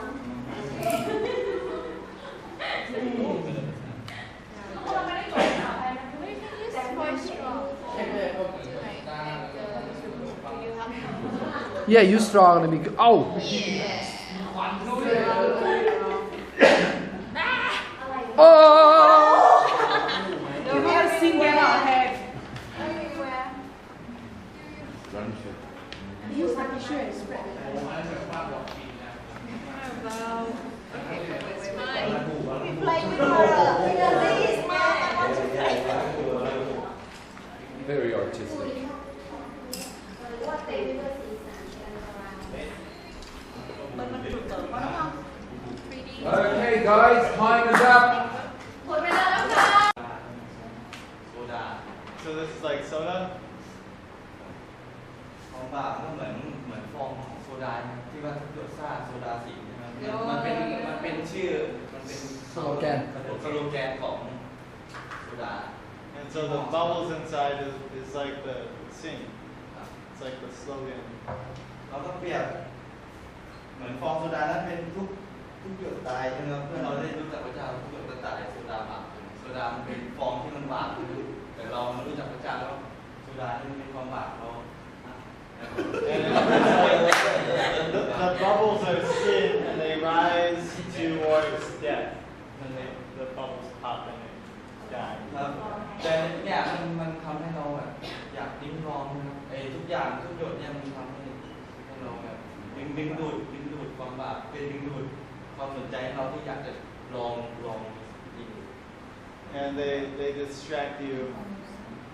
Yeah, you straw gonna be good. Oh! Oh! You have seen that ahead. Use like a shirt, spread it. We play with her. Please, Mom, I want to play. Very artistic. What they do is Okay, guys, time is up. หมดเวลาแล้วค่ะ โซดา So this is like soda? ของบาปก็เหมือนฟองของโซดาที่ว่าถ้าเกิดซ่าโซดาสีนะครับมันเป็นชื่อมันเป็น สโลแกน สโลแกนของโซดา And so the bubbles inside is like the sing. It's like the slogan. เราต้องเปรียบเหมือนฟองโซดานั้นเป็นทุกหยดตายใช่ไหมครับเพื่อเราได้รู้จักพระเจ้าทุกหยดก็ตายโซดาบาปโซดามันเป็นฟองที่มันบาปแต่เรามารู้จักพระเจ้าแล้วโซดาที่มันเป็นความบาปเรา And the bubbles are sin and they rise towards death. And the bubbles pop and they die. ครับแต่เนี่ยมันทำให้เราแบบอยากดิ้มรองนะครับทุกอย่างทุกหยดเนี่ยมันทำให้เราแบบดึงดูดความบาปเป็นดึงดูดความสนใจให้เราที่อยากจะลองกิน And they distract you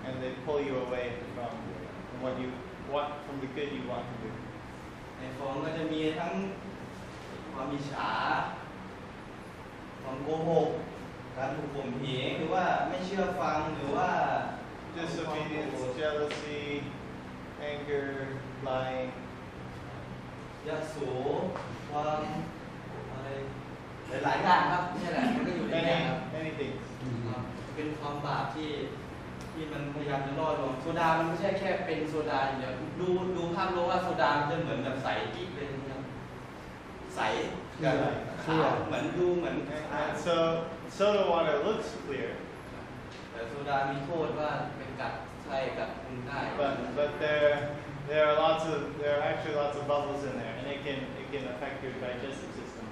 and they pull you away from from the good you want to do. ในฟองก็จะมีทั้งความอิจฉา ความโกหกการถูกข่มเหงหรือว่าไม่เชื่อฟังหรือว่า disobedience, jealousy, anger, lying. ยะโสความอะไรหลายๆอย่างครับนี่แหละมันก็อยู่ในนี้ครับ Many things. เป็นความบาปที่มันพยายามจะล่อลวงโซดามันไม่ใช่แค่เป็นโซดาอย่างเดียวดูภาพรู้ว่าโซดามันจะเหมือนแบบใสกิ๊กเลยนะครับใสกับขาวเหมือนดูเหมือน And so soda water looks clear, แต่โซดามีโทษว่าเป็นกัดไส้กัดคุณได้ but there are actually lots of bubbles in there, and it can affect your digestive system.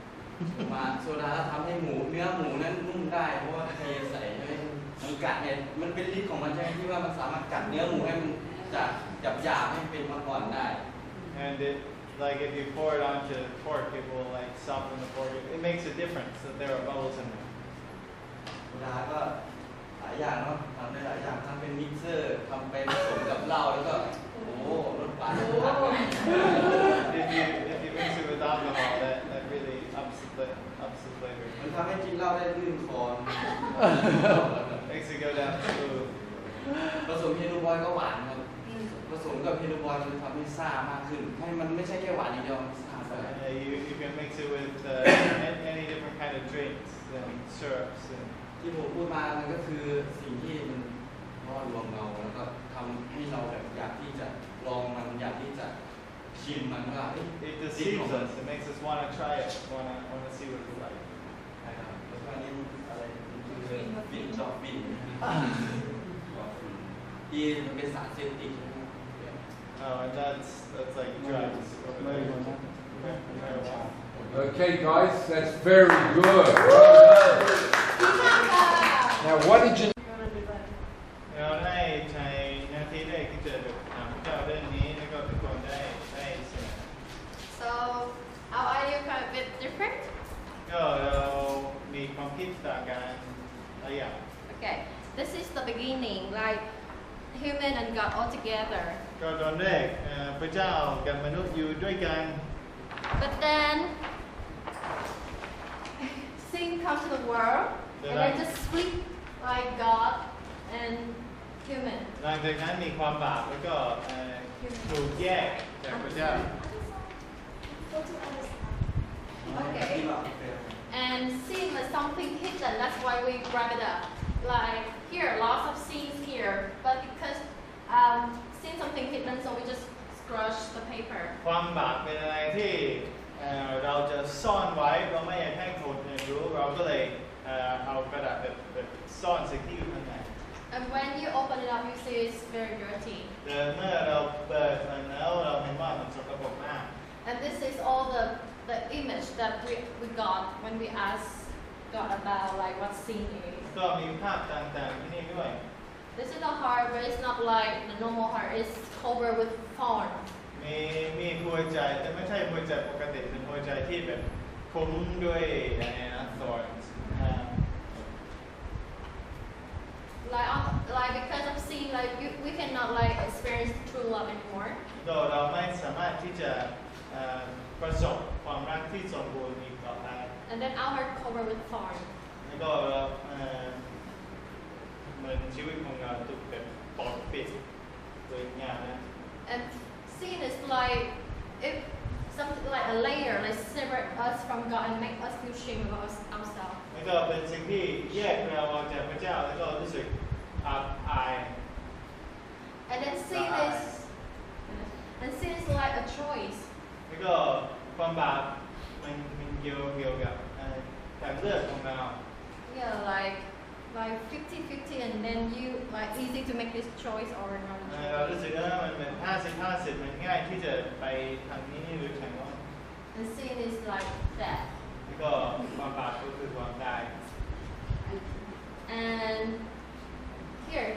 มาโซดาทำให้เนื้อหมูนั้นนุ่มได้เพราะว่าเทใส่ให้มันกัดเนี่ยมันเป็นฤทธิ์ของมันใช่ไหมที่ว่ามันสามารถกัดเนื้อหมูให้มันจากหยาบๆให้เป็นอ่อนๆได้ And like if you pour it onto pork, it will like soften the pork. It makes a difference that there are bubbles in there. โซดาก็หลายอย่างเนาะทำได้หลายอย่างทำเป็นมิกเซอร์ทำไปผสมกับเหล้าแล้วก็โอ้โหรสหวาน If you mix it with alcohol, that really ups the flavor. มันทำให้กินเหล้าได้ลื่นคอ Makes it go down smooth. ผสมเฮโรบอยก็หวานครับผสมกับเฮโรบอยมันทำให้ซ่ามากขึ้นให้มันไม่ใช่แค่หวานอย่างเดียวซ่าไป You can mix it with any different kind of drinks and syrups. ที่ผมพูดมามันก็คือสิ่งที่มันล่อลวงเราแล้วก็ทำให้เราแบบอยากที่จะลองมันอยากที่จะชิมมันว่า It deceives us. It makes us want to try it. Want to see what it's like. ใช่ครับแล้วก็นี่อะไรคือบินดอกบินที่มันเป็นสารเสพติด Oh, and that's like drugs. Okay, guys, that's very good. Now, what did you? เราได้ใช้หน้าที่ได้ที่จะถามพระเจ้าเรื่องนี้แล้วก็ทุกคนได้เสนอ So our idea kind of a bit different. ก็เรามีความคิดต่างกันหลายอย่าง Okay, this is the beginning, like human and God all together. ก็ตอนแรกพระเจ้ากับมนุษย์อยู่ด้วยกัน But then sin comes to the world, and then just split like God and human. หลังจากนั้นมีความบาปแล้วก็ถูกแยกจากพระเจ้า Okay. And sin is something hidden. That's why we wrap it up. Like here, lots of sins here, but because sin something hidden, so we just scratch the paper. ความบาปเป็นอะไรที่เราจะซ่อนไว้เราไม่อยากให้คนอื่นรู้เราก็เลยเอากระดาษแบบซ่อนสิ่งที่อยู่ข้างใน And when you open it up, you see it's very dirty. แต่เมื่อเราเปิดมันแล้วเราเห็นว่ามันสกปรกมาก And this is all the image that we got when we asked God about like what sin is. ก็มีภาพต่างๆที่นี่ด้วย This is a heart, but it's not like the normal heart. It's covered with thorns. มีหัวใจแต่ไม่ใช่หัวใจปกติเป็นหัวใจที่แบบคลุมด้วยอะไรนะ thorns Like because of sin, like we cannot like experience true love anymore. เราไม่สามารถที่จะประสบความรักที่สมบูรณ์อีกต่อไป And then our heart covered with thorns. แล้วก็เหมือนชีวิตของเราถูกแบบปกปิดด้วยงานนะ And sin is like if something like a layer, like separate us from God and make us feel shame about ourselves. แล้วก็เป็นสิ่งที่แยกเราออกจากพระเจ้าแล้วก็รู้สึกอับอาย And then sin is like a choice. แล้วก็ความบาปมันเกี่ยวกับการเลือกของเรา Yeah, like 50-50, and then you like easy to make this choice or not. เรารู้สึกว่ามันเป็น50-50มันง่ายที่จะไปทางนี้หรือทางโน้น And sin is like that. แล้วก็ความบาปก็คือความตาย And here,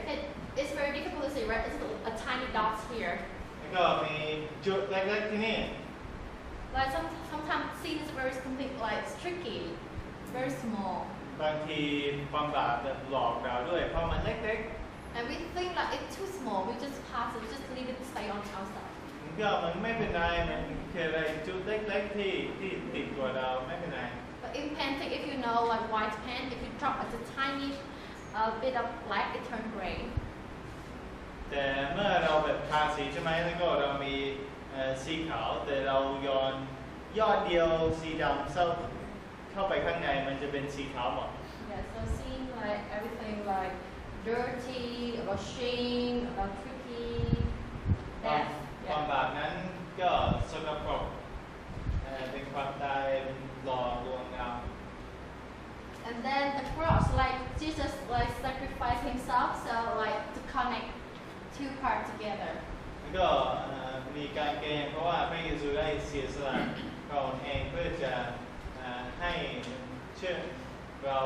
it's very difficult to see, right? It's a tiny dots here. แล้วก็มีจุดเล็กๆที่นี่ Like sometimes sin is very something like it's tricky, very small. บางทีความบาปจะหลอกเราด้วยเพราะมันเล็ก And we think like it's too small, we just pass it, just leave it stay on ourselves. ๆมันก็มันไม่เป็นไรมันคืออะไรจุดเล็กๆที่ติดตัวเราไม่เป็นไร But in painting, if you know like white paint, if you drop a tiny bit of black, it turns gray. แต่เมื่อเราแบบทาสีใช่ไหมแล้วก็เรามีสีขาวแต่เราย้อนยอดเดียวสีดำเข้าไปข้างในมันจะเป็นสีขาวหมด Yeah, so seeing like everything like dirty, about shame, about tricky, ความบาปนั้นก็สกปรกเป็นความตายเป็นหลอกลวงเรา and then the cross, like Jesus like sacrificed himself, so like to connect two parts together. แล้วก็มีการเกณฑ์เพราะว่าพระเยซูได้เสียสละพระองค์เองเพื่อจะให้เชื่อเรา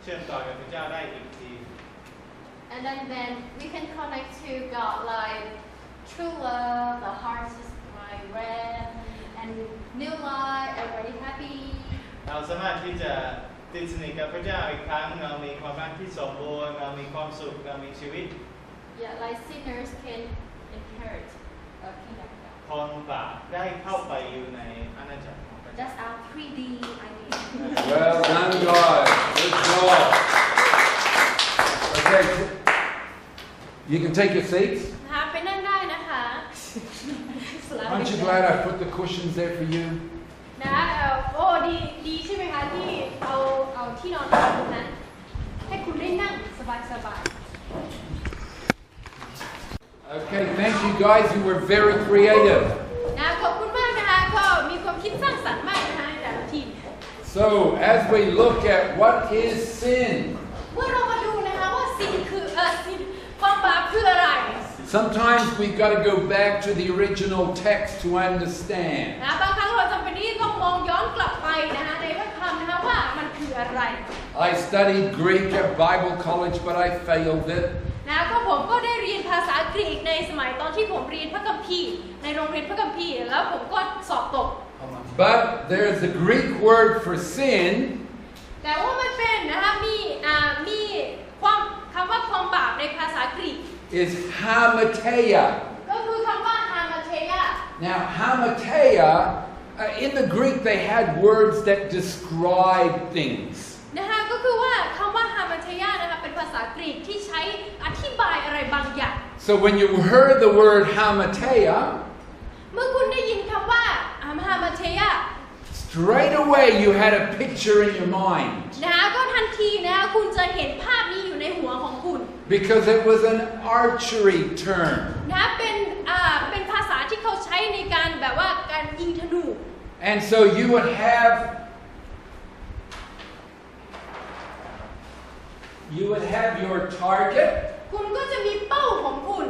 เชื่อมต่อกับพระเจ้าได้อีกที And then we can connect to God like true love, the heart is like red, and new life, everybody happy. เราสามารถที่จะติดสนิทกับพระเจ้าอีกครั้งเรามีความรักที่สมบูรณ์เรามีความสุขเรามีชีวิต Yeah, like sinners can inherit a kingdom of God. คนบาปได้เข้าไปอยู่ในอาณาจักรของพระเจ้า That's our 3D idea. Well done, guys. Good job. Okay, you can take your seats. นะคะไปนั่งได้นะคะ Aren't you glad I put the cushions there for you? นะโอ้ดีใช่ไหมคะที่เอาที่นอนตรงนั้นให้คุณได้นั่งสบาย Okay, thank you guys. You were very creative. ๆนะขอบคุณมากนะคะก็มีความคิดสร้างสรรค์มากนะคะในแต่ละทีม So, as we look at what is sin, เมื่อเรามาดูนะคะว่าสิ่งคือสิ่งความบาปคืออะไร sometimes we've got to go back to the original text to understand. นะบางครั้งเราจำเป็นที่ต้องมองย้อนกลับไปนะคะในพระคัมภีร์นะคะว่ามันคืออะไร I studied Greek at Bible college, but I failed it. นะก็ผมก็ได้เรียนภาษากรีกในสมัยตอนที่ผมเรียนพระคัมภีร์ในโรงเรียนพระคัมภีร์แล้วผมก็สอบตก But there's a Greek word for sin, แต่ว่ามันเป็นนะคะมีความคำว่าความบาปในภาษากรีก is hamartia. ก็คือคำว่าฮามาเทยา Now, hamartia, in the Greek they had words that describe things. นะคะก็คือว่าคำว่าฮามาเทยานะคะเป็นภาษากรีกที่ใช้อธิบายอะไรบางอย่าง So when you heard the word hamartia, เมื่อคุณได้ยินคำว่าฮามาเทยา straight away you had a picture in your mind. นะคะก็ทันทีนะคะคุณจะเห็นภาพนี้อยู่ในหัวของคุณ Because it was an archery term. นะคะเป็นภาษาที่เขาใช้ในการแบบว่าการยิงธนู And so you would have your target, คุณก็จะมีเป้าของคุณ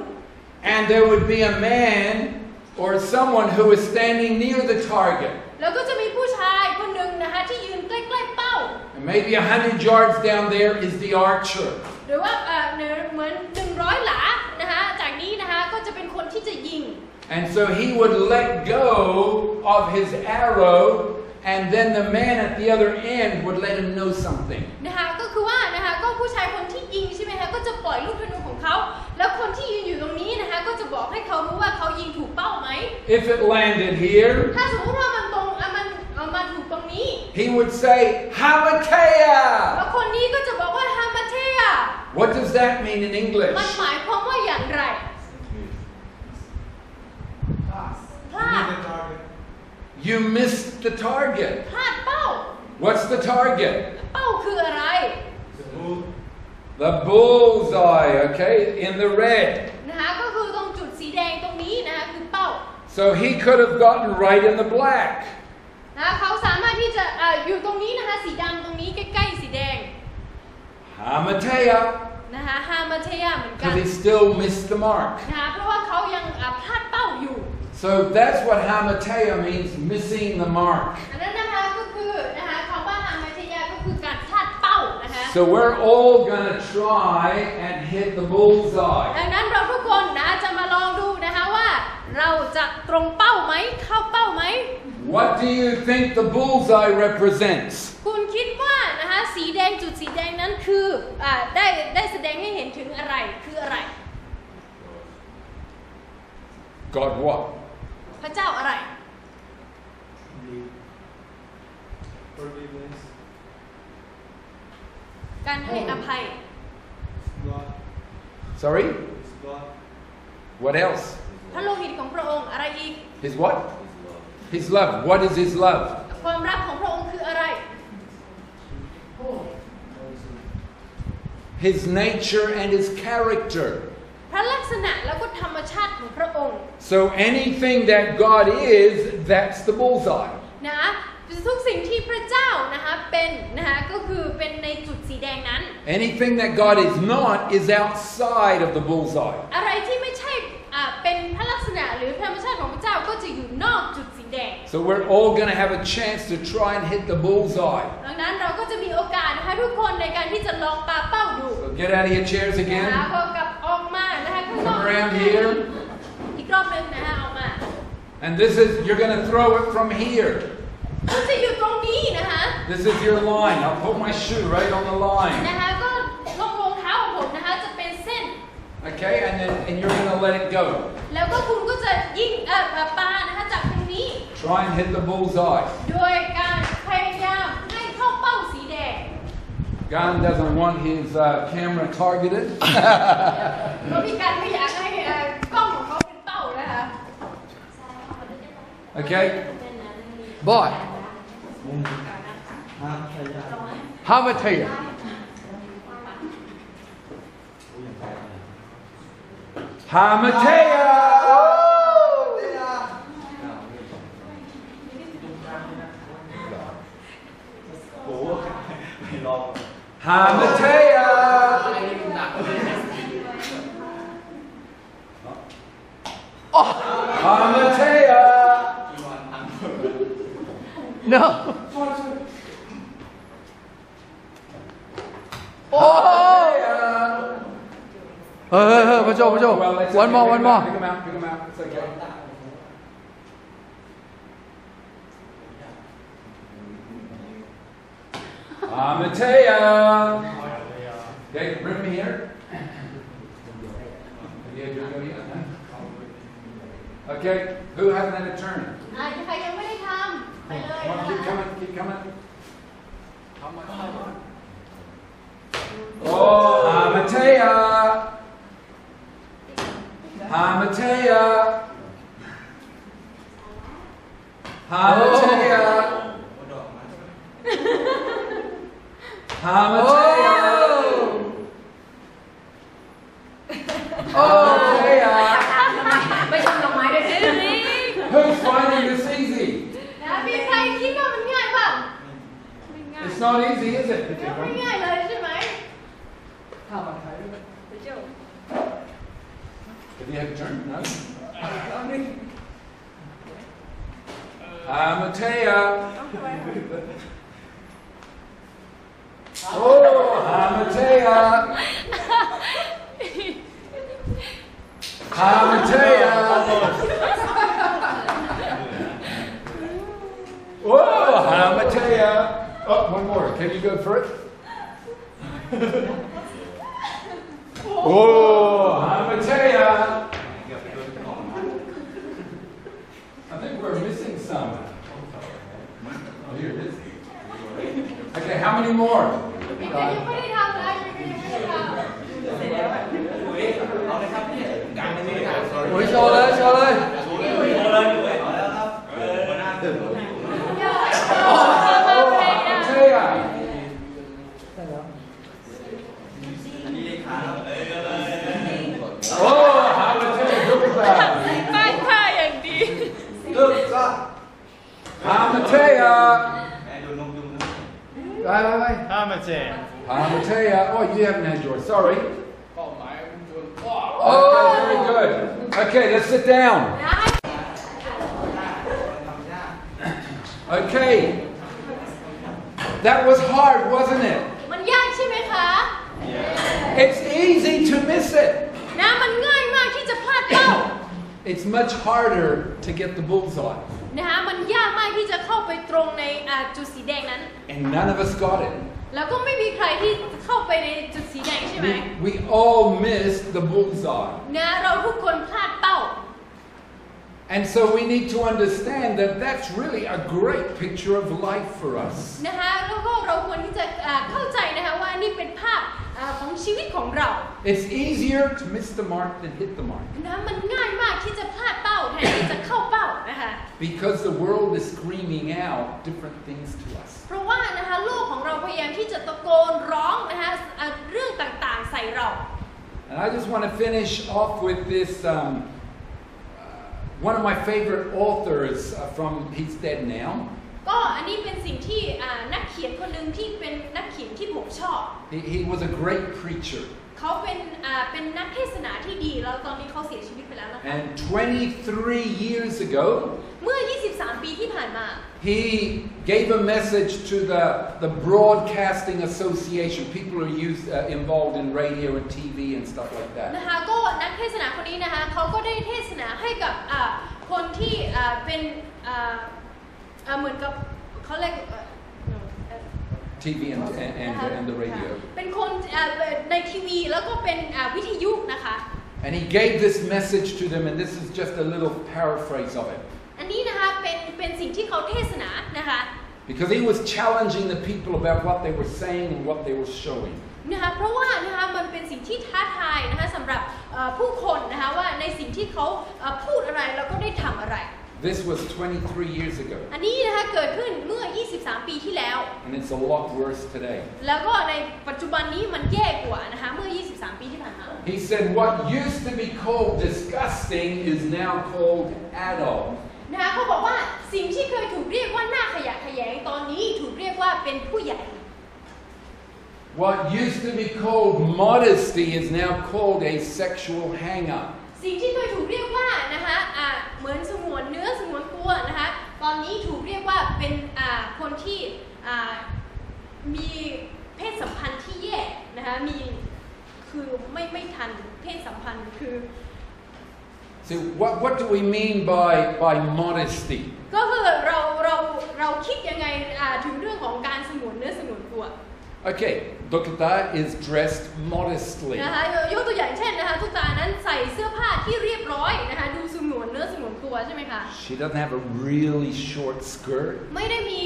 and there would be a man or someone who was standing near the target. แล้วก็จะมีผู้ชายคนหนึ่งนะคะที่ยืนใกล้ๆเป้า And maybe 100 yards down there is the archer. หรือว่าเหมือน100 หลานะคะจากนี้นะคะก็จะเป็นคนที่จะยิง And so he would let go of his arrow, and then the man at the other end would let him know something. นะคะก็คือว่านะคะก็ผู้ชายคนที่ยิงใช่ไหมคะก็จะปล่อยลูกธนูของเขาแล้วคนที่ยืนอยู่ตรงนี้นะคะก็จะบอกให้เขารู้ว่าเขายิงถูกเป้าไหม If it landed here, ถ้าสมมติว่ามันตรงมันถูกตรงนี้ he would say, Hamartia! แล้วคนนี้ก็จะบอกว่าฮามาเทยา What does that mean in มัน English? หมายความว่าอย่างไรพลาด You missed the target. พลาดเป้า What's the target? เป้าคืออะไร The bullseye, okay, in the red. นะคะก็คือตรงจุดสีแดงตรงนี้นะคะคือเป้า So he could have gotten right in the black. นะคะเขาสามารถที่จะอยู่ตรงนี้นะคะสีดำตรงนี้ใกล้ๆสีแดง Hamartia, นะคะฮามาเทยาเหมือนกัน because he still missed the mark. นะคะเพราะว่าเขายังพลาดเป้าอยู่ So that's what hamartia means, missing the mark. อันนั้นนะคะก็คือนะคะคำว่าฮามาเทยาก็คือการพลาดเป้านะคะ So we're all going to try and hit the bullseye. ดังนั้นเราทุกคนนะจะมาลองดูนะคะว่าเราจะตรงเป้าไหมเข้าเป้าไหม What do you think the bullseye represents? คุณคิดว่านะคะสีแดงจุดสีแดงนั้นคือได้แสดงให้เห็นถึงอะไรคืออะไร God what? พระเจ้าอะไร การให้อภัย God. Sorry? It's God. What else? พระโลหิตของพระองค์อะไรอีก His what? His love. What is His love? ความรักของพระองค์คืออะไร His nature and His character. พระลักษณะแล้วก็ธรรมชาติของพระองค์ So anything that God is, that's the bullseye. นะทุกสิ่งที่พระเจ้านะคะเป็นนะคะก็คือเป็นในจุดสีแดงนั้น Anything that God is not is outside of the bullseye. อะไรที่ไม่ใช่เป็นพระลักษณะหรือธรรมชาติของพระเจ้าก็จะอยู่นอกจุดสีแดง So we're all going to have a chance to try and hit the bullseye. ดังนั้นเราก็จะมีโอกาสนะคะทุกคนในการที่จะลองปาเป้าดู So get out of your chairs นะ again. พอกลับออกมานะคะข้างนอก Come around here. อีกรอบหนึงนะคะออกมา And this is, you're going to throw it from here. ก็จะอยู่ตรงนี้นะคะ This is your line. I'll put my shoe right on the line. นะคะก็รองเท้าของผมนะคะจะเป็นเส้น Okay, and you're going to let it go. แล้วก็คุณก็จะยิงปานะคะจากตรงนี้ Try and hit the bullseye. โดยการพยายามให้เข้าเป้าสีแดง God doesn't want his camera targeted. ก็มีการไม่อยากให้กล้องของเขาเป็นเป้านะคะ Okay? But, Hamataya. Hamataya! โอ้ไม่ลอง Hamataya! Hamataya! No. Pacho. Well, it's One okay. more. Pick him out. It's okay. Hamataya! Okay, bring me here. Okay, who hasn't had a turn? ใครยังไม่ได้ทำไปเลย Come on, keep coming. Oh, Hamataya! Hamataya! Hamataya! Hamataya! Hamataya! ไปทำดอกไม้ด้วยสิ Who's finding this easy? นะมีใครคิดว่ามันง่ายป่ะ It's not easy, is it? ไม่ง่ายเลยใช่ไหม Have you had a turn? No? Hamataya! Oh, Hamataya! Hamataya! Whoa, Hamataya! Oh, one more. Can you go for it? Oh, Hamataya! I think we're missing some. Oh, here it is. Okay, how many more? มีใครยังไม่ได้ทำนะมีใครยังไม่ได้ทำ เอาเลยครับพี่การในนี้นะ Ủa cho lên. เอาเลยเอาแล้วครับหัวหน้าตึก Hamataya! อันนี้เลขาครับ Oh, Hamataya! Look at that. บ้านค่าอย่างดี ตึกก็ Hamataya! แม่ดูนมดูนม Bye. Hamate. Hamataya! Oh, you haven't had yours. Sorry. เป้าหมายของชน Okay, very good. Okay, let's sit down. Okay. That was hard, wasn't it? มันยากใช่ไหมคะ It's easy to miss it. นะมันง่ายมากที่จะพลาดเป้า It's much harder to get the bullseye. นะคะมันยากมากที่จะเข้าไปตรงในจุดสีแดงนั้น And none of us got it. แล้วก็ไม่มีใครที่เข้าไปในจุดสีแดงใช่ไหม We all missed the bullseye. นะเราทุกคนพลาดเป้า And so we need to understand that that's really a great picture of life for us. นะคะแล้วก็เราควรที่จะเข้าใจนะคะว่านี่เป็นภาพของชีวิตของเรา It's easier to miss the mark than hit the mark. นะมันง่ายมากที่จะพลาดเป้าแทนที่จะเข้าเป้านะคะ Because the world is screaming out different things to us. เพราะว่านะคะโลกของเราพยายามที่จะตะโกนร้องนะคะเรื่องต่างๆใส่เรา And I just want to finish off with this. One of my favorite authors from he's dead now. ก็อันนี้เป็นสิ่งที่นักเขียนคนหนึ่งที่เป็นนักเขียนที่ผมชอบ He was a great preacher. เขาเป็นนักเทศนาที่ดีแล้วตอนนี้เขาเสียชีวิตไปแล้วนะคะ And 23 years ago, เมื่อ 23 ปีที่ผ่านมา he gave a message to the Broadcasting Association, people who are involved in radio and TV and stuff like that. นะคะก็นักเทศนาคนนี้นะคะเขาก็ได้เทศนาให้กับคนที่เป็นเหมือนกับเขาเรียกTV and the radio. เป็นคนในทีวีแล้วก็เป็นวิทยุนะคะ And he gave this message to them, and this is just a little paraphrase of it. อันนี้นะคะเป็นสิ่งที่เขาเทศนานะคะ Because he was challenging the people about what they were saying and what they were showing. นะคะเพราะว่านะคะมันเป็นสิ่งที่ท้าทายนะคะสำหรับผู้คนนะคะว่าในสิ่งที่เขาพูดอะไรแล้วก็ได้ทำอะไร This was 23 years ago. อันนี้นะคะเกิดขึ้นเมื่อ 23 ปีที่แล้ว And it's a lot worse today. แล้วก็ในปัจจุบันนี้มันแย่กว่านะคะเมื่อ 23 ปีที่ผ่านมา He said what used to be called disgusting is now called adult. นะคะเขาบอกว่าสิ่งที่เคยถูกเรียกว่าน่าขยะแขยงตอนนี้ถูกเรียกว่าเป็นผู้ใหญ่ What used to be called modesty is now called a sexual hang-up. สิ่งที่เคยถูกเรียกว่านะคะเหมือนสงวนเนื้อสงวนตัวนะคะตอนนี้ถูกเรียกว่าเป็นคนที่มีเพศสัมพันธ์ที่แย่นะคะมีคือไม่ทันเพศสัมพันธ์คือ So what do we mean by modesty? ก็คือเราคิดยังไงถึงเรื่องของการสงวนเนื้อสงวนตัว Okay, Dokita is dressed modestly. นะคะยกตัวอย่างเช่นนะคะตุ๊กตานั้นใส่เสื้อผ้าที่เรียบร้อยนะคะดูสงวนเนื้อสงวนตัวใช่ไหมคะ She doesn't have a really short skirt. ไม่ได้มี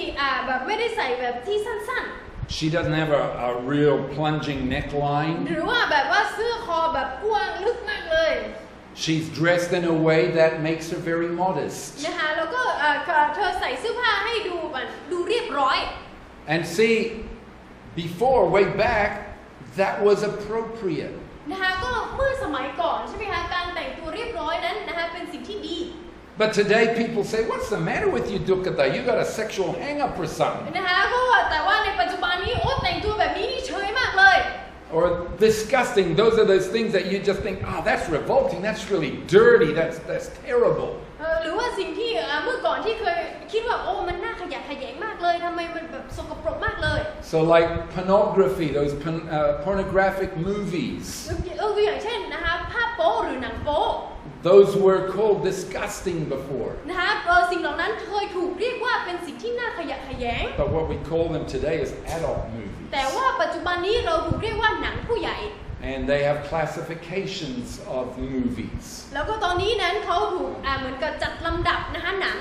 แบบไม่ได้ใส่แบบที่สั้นๆ She doesn't have a real plunging neckline. หรือว่าแบบว่าเสื้อคอแบบกว้างลึกมากเลย She's dressed in a way that makes her very modest. นะคะแล้วก็เธอใส่เสื้อผ้าให้ดูเรียบร้อย And see, before, way back, that was appropriate. นะคะก็เมื่อสมัยก่อนใช่ไหมคะการแต่งตัวเรียบร้อยนั้นนะคะเป็นสิ่งที่ดี But today people say, what's the matter with you, Dukata? You got a sexual hang-up or something. นะคะก็แต่ว่าในปัจจุบันนี้โอ้แต่งตัวแบบนี้นี่เฉยมากเลย Or disgusting. Those are those things that you just think, that's revolting. That's really dirty. That's terrible. หรือว่าสิ่งที่เมื่อก่อนที่เคยคิดว่าโอ้มันน่าขยะแขยงมากเลยทำไมมันแบบสกปรกมากเลย So like pornography, those pornographic movies. ตัวอย่างเช่นนะคะภาพโป๊หรือหนังโป๊ Those were called disgusting before. นะคะสิ่งเหล่านั้นเคยถูกเรียกว่าเป็นสิ่งที่น่าขยะแขยง But what we call them today is adult movies. แต่ว่าปัจจุบันนี้เราถูกเรียกว่าหนังผู้ใหญ่ And they have classifications of movies. แล้วก็ตอนนี้นั้นเขาถูกเหมือนกับจัดลำดับนะคะหนัง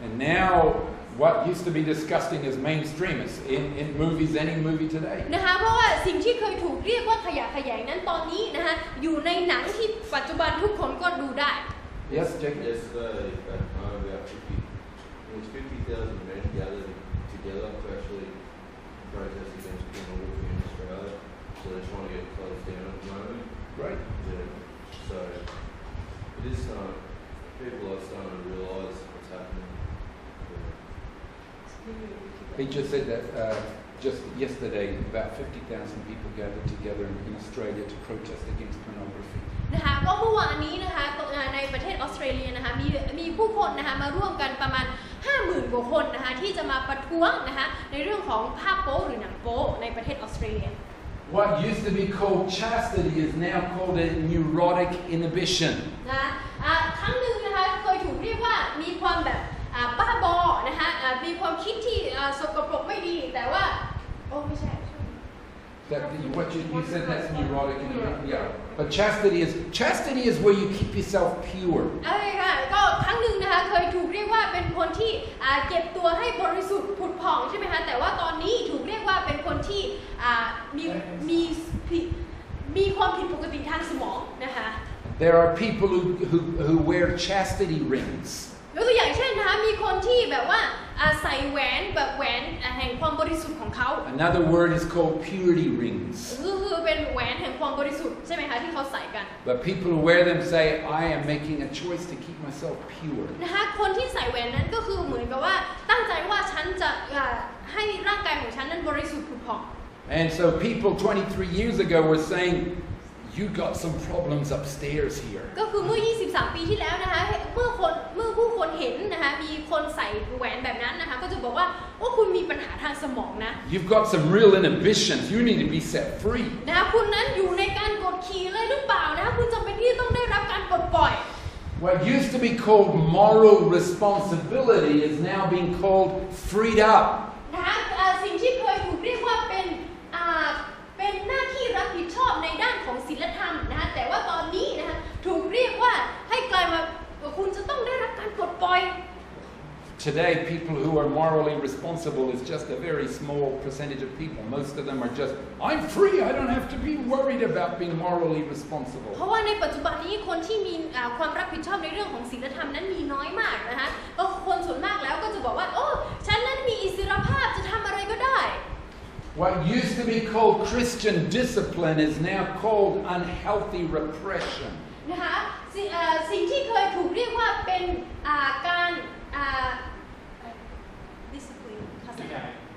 And now what used to be disgusting is mainstream. It's in movies, any movie today. นะคะเพราะว่าสิ่งที่เคยถูกเรียกว่าขยะแขยงนั้นตอนนี้นะคะอยู่ในหนังที่ปัจจุบันทุกคนก็ดูได้ Yes, Jake? Yesterday at home, about 50,000 men gathered together to actually protest against pornography in Australia. So they're trying to get it closed down at the moment. Right. Yeah. So it is people are starting to realise what's happening. He just said that just yesterday about 50,000 people gathered together in Australia to protest against pornography. นะคะก็เมื่อวานนี้นะคะในประเทศออสเตรเลียนะคะมีผู้คนนะคะมาร่วมกันประมาณ 50,000 กว่าคนนะคะที่จะมาประท้วงนะคะในเรื่องของภาพโป๊หรือหนังโป๊ในประเทศออสเตรเลีย What used to be called chastity is now called a neurotic inhibition. นะครั้งหนึ่งนะคะเคยถูกเรียกว่ามีความแบบบ้าบอนะคะมีความคิดที่สกปรกไม่ดีแต่ว่าโอ้ไม่ใช่ What you said that's neurotic inhibition. Yeah. But chastity is where you keep yourself pure. ใช่ค่ะก็ครั้งหนึ่ง เคยถูกเรียกว่าเป็นคนที่เก็บตัวให้บริสุทธิ์ผุดผ่องใช่ไหมคะแต่ว่าตอนนี้ถูกเรียกว่าเป็นคนที่มีความผิดปกติทางสมองนะคะ There are people who wear chastity rings. ยกตัวอย่างเช่นนะคะมีคนที่แบบว่าใส่แหวนแบบแหวนแห่งความบริสุทธิ์ของเขา Another word is called purity rings. คือเป็นแหวนแห่งความบริสุทธิ์ใช่ไหมคะที่เขาใส่กัน But people who wear them say, I am making a choice to keep myself pure. นะคะคนที่ใส่แหวนนั้นก็คือเหมือนกับว่าตั้งใจว่าฉันจะให้ร่างกายของฉันนั้นบริสุทธิ์ผุดผ่อง And so people 23 years ago were saying, you got some problems upstairs here. ก็คือเมื่อ 23 ปีที่แล้วนะคะเมื่อผู้คนเห็นนะคะมีคนใส่แหวนแบบนั้นนะคะก็จะบอกว่าคุณมีปัญหาทางสมองนะ You've got some real inhibitions. You need to be set free. นะคะคุณนั้นอยู่ในการกดขี่เลยหรือเปล่านะคะคุณจำเป็นที่ต้องได้รับการปลดปล่อย What used to be called moral responsibility is now being called freed up. นะคะสิ่งที่เคยถูกเรียกว่าเป็นหน้าที่รับผิดชอบในด้านของศีลธรรมนะคะแต่ว่าตอนนี้นะคะถูกเรียกว่าให้กลายมาคุณจะต้องได้รับการปลดปล่อย Today, people who are morally responsible is just a very small percentage of people. Most of them are just, I'm free, I don't have to be worried about being morally responsible. เพราะว่าในปัจจุบันนี้คนที่มีความรับผิดชอบในเรื่องของศีลธรรมนั้นมีน้อยมากนะคะก็คนส่วนมากแล้วก็จะบอกว่าฉันนั้นมีอิสรภาพจะทำอะไรก็ได้ What used to be called Christian discipline is now called unhealthy repression. นะคะสิ่งที่เคยถูกเรียกว่าเป็นการdiscipline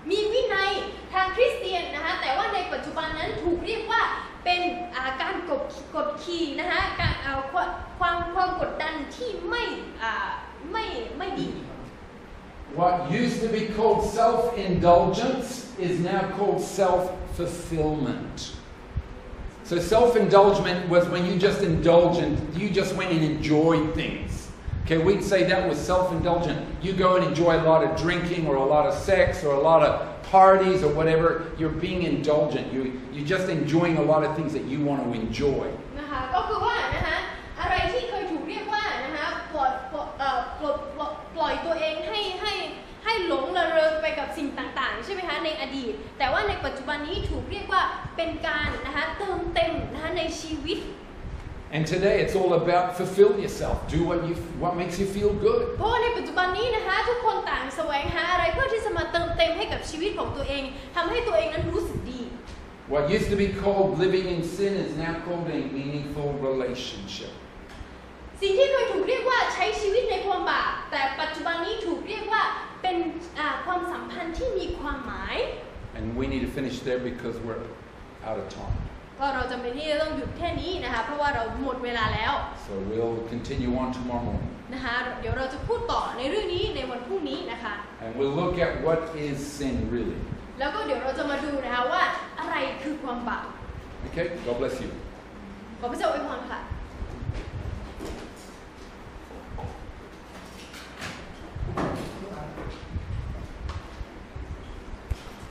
มีวินัยทางคริสเตียนนะคะแต่ว่าในปัจจุบันนั้นถูกเรียกว่าเป็นการกดขี่นะคะความกดดันที่ไม่ดี What used to be called self-indulgence is now called self-fulfillment. So self-indulgence was when you just indulgent, you just went and enjoyed things. Okay, we'd say that was self-indulgent. You go and enjoy a lot of drinking or a lot of sex or a lot of parties or whatever. You're being indulgent. You're just enjoying a lot of things that you want to enjoy. นะคะก็คือว่านะคะอะไรที่เคยถูกเรียกว่านะคะปล่อยตัวเองให้หลงระเริงไปกับสิ่งต่างๆใช่ไหมคะในอดีตแต่ว่าในปัจจุบันนี้ถูกเรียกว่าเป็นการนะคะเติมเต็มนะคะในชีวิต And today it's all about fulfill yourself. Do what makes you feel good. เพราะว่าในปัจจุบันนี้นะคะทุกคนต่างแสวงหาอะไรเพื่อที่จะมาเติมเต็มให้กับชีวิตของตัวเองทำให้ตัวเองนั้นรู้สึกดี What used to be called living in sin is now called a meaningful relationship. สิ่งที่เคยถูกเรียกว่าใช้ชีวิตในความบาปแต่ปัจจุบันนี้ถูกเรียกว่าเป็นความสัมพันธ์ที่มีความหมาย And we need to finish there because we're out of time. ก็เราจำเป็นที่จะต้องหยุดแค่นี้นะคะเพราะว่าเราหมดเวลาแล้ว So we'll continue on tomorrow morning. นะคะเดี๋ยวเราจะพูดต่อในเรื่องนี้ในวันพรุ่งนี้นะคะ And we'll look at what is sin really. แล้วก็เดี๋ยวเราจะมาดูนะคะว่าอะไรคือความบาป Okay? God bless you. ขอพระเจ้าอวยพรค่ะ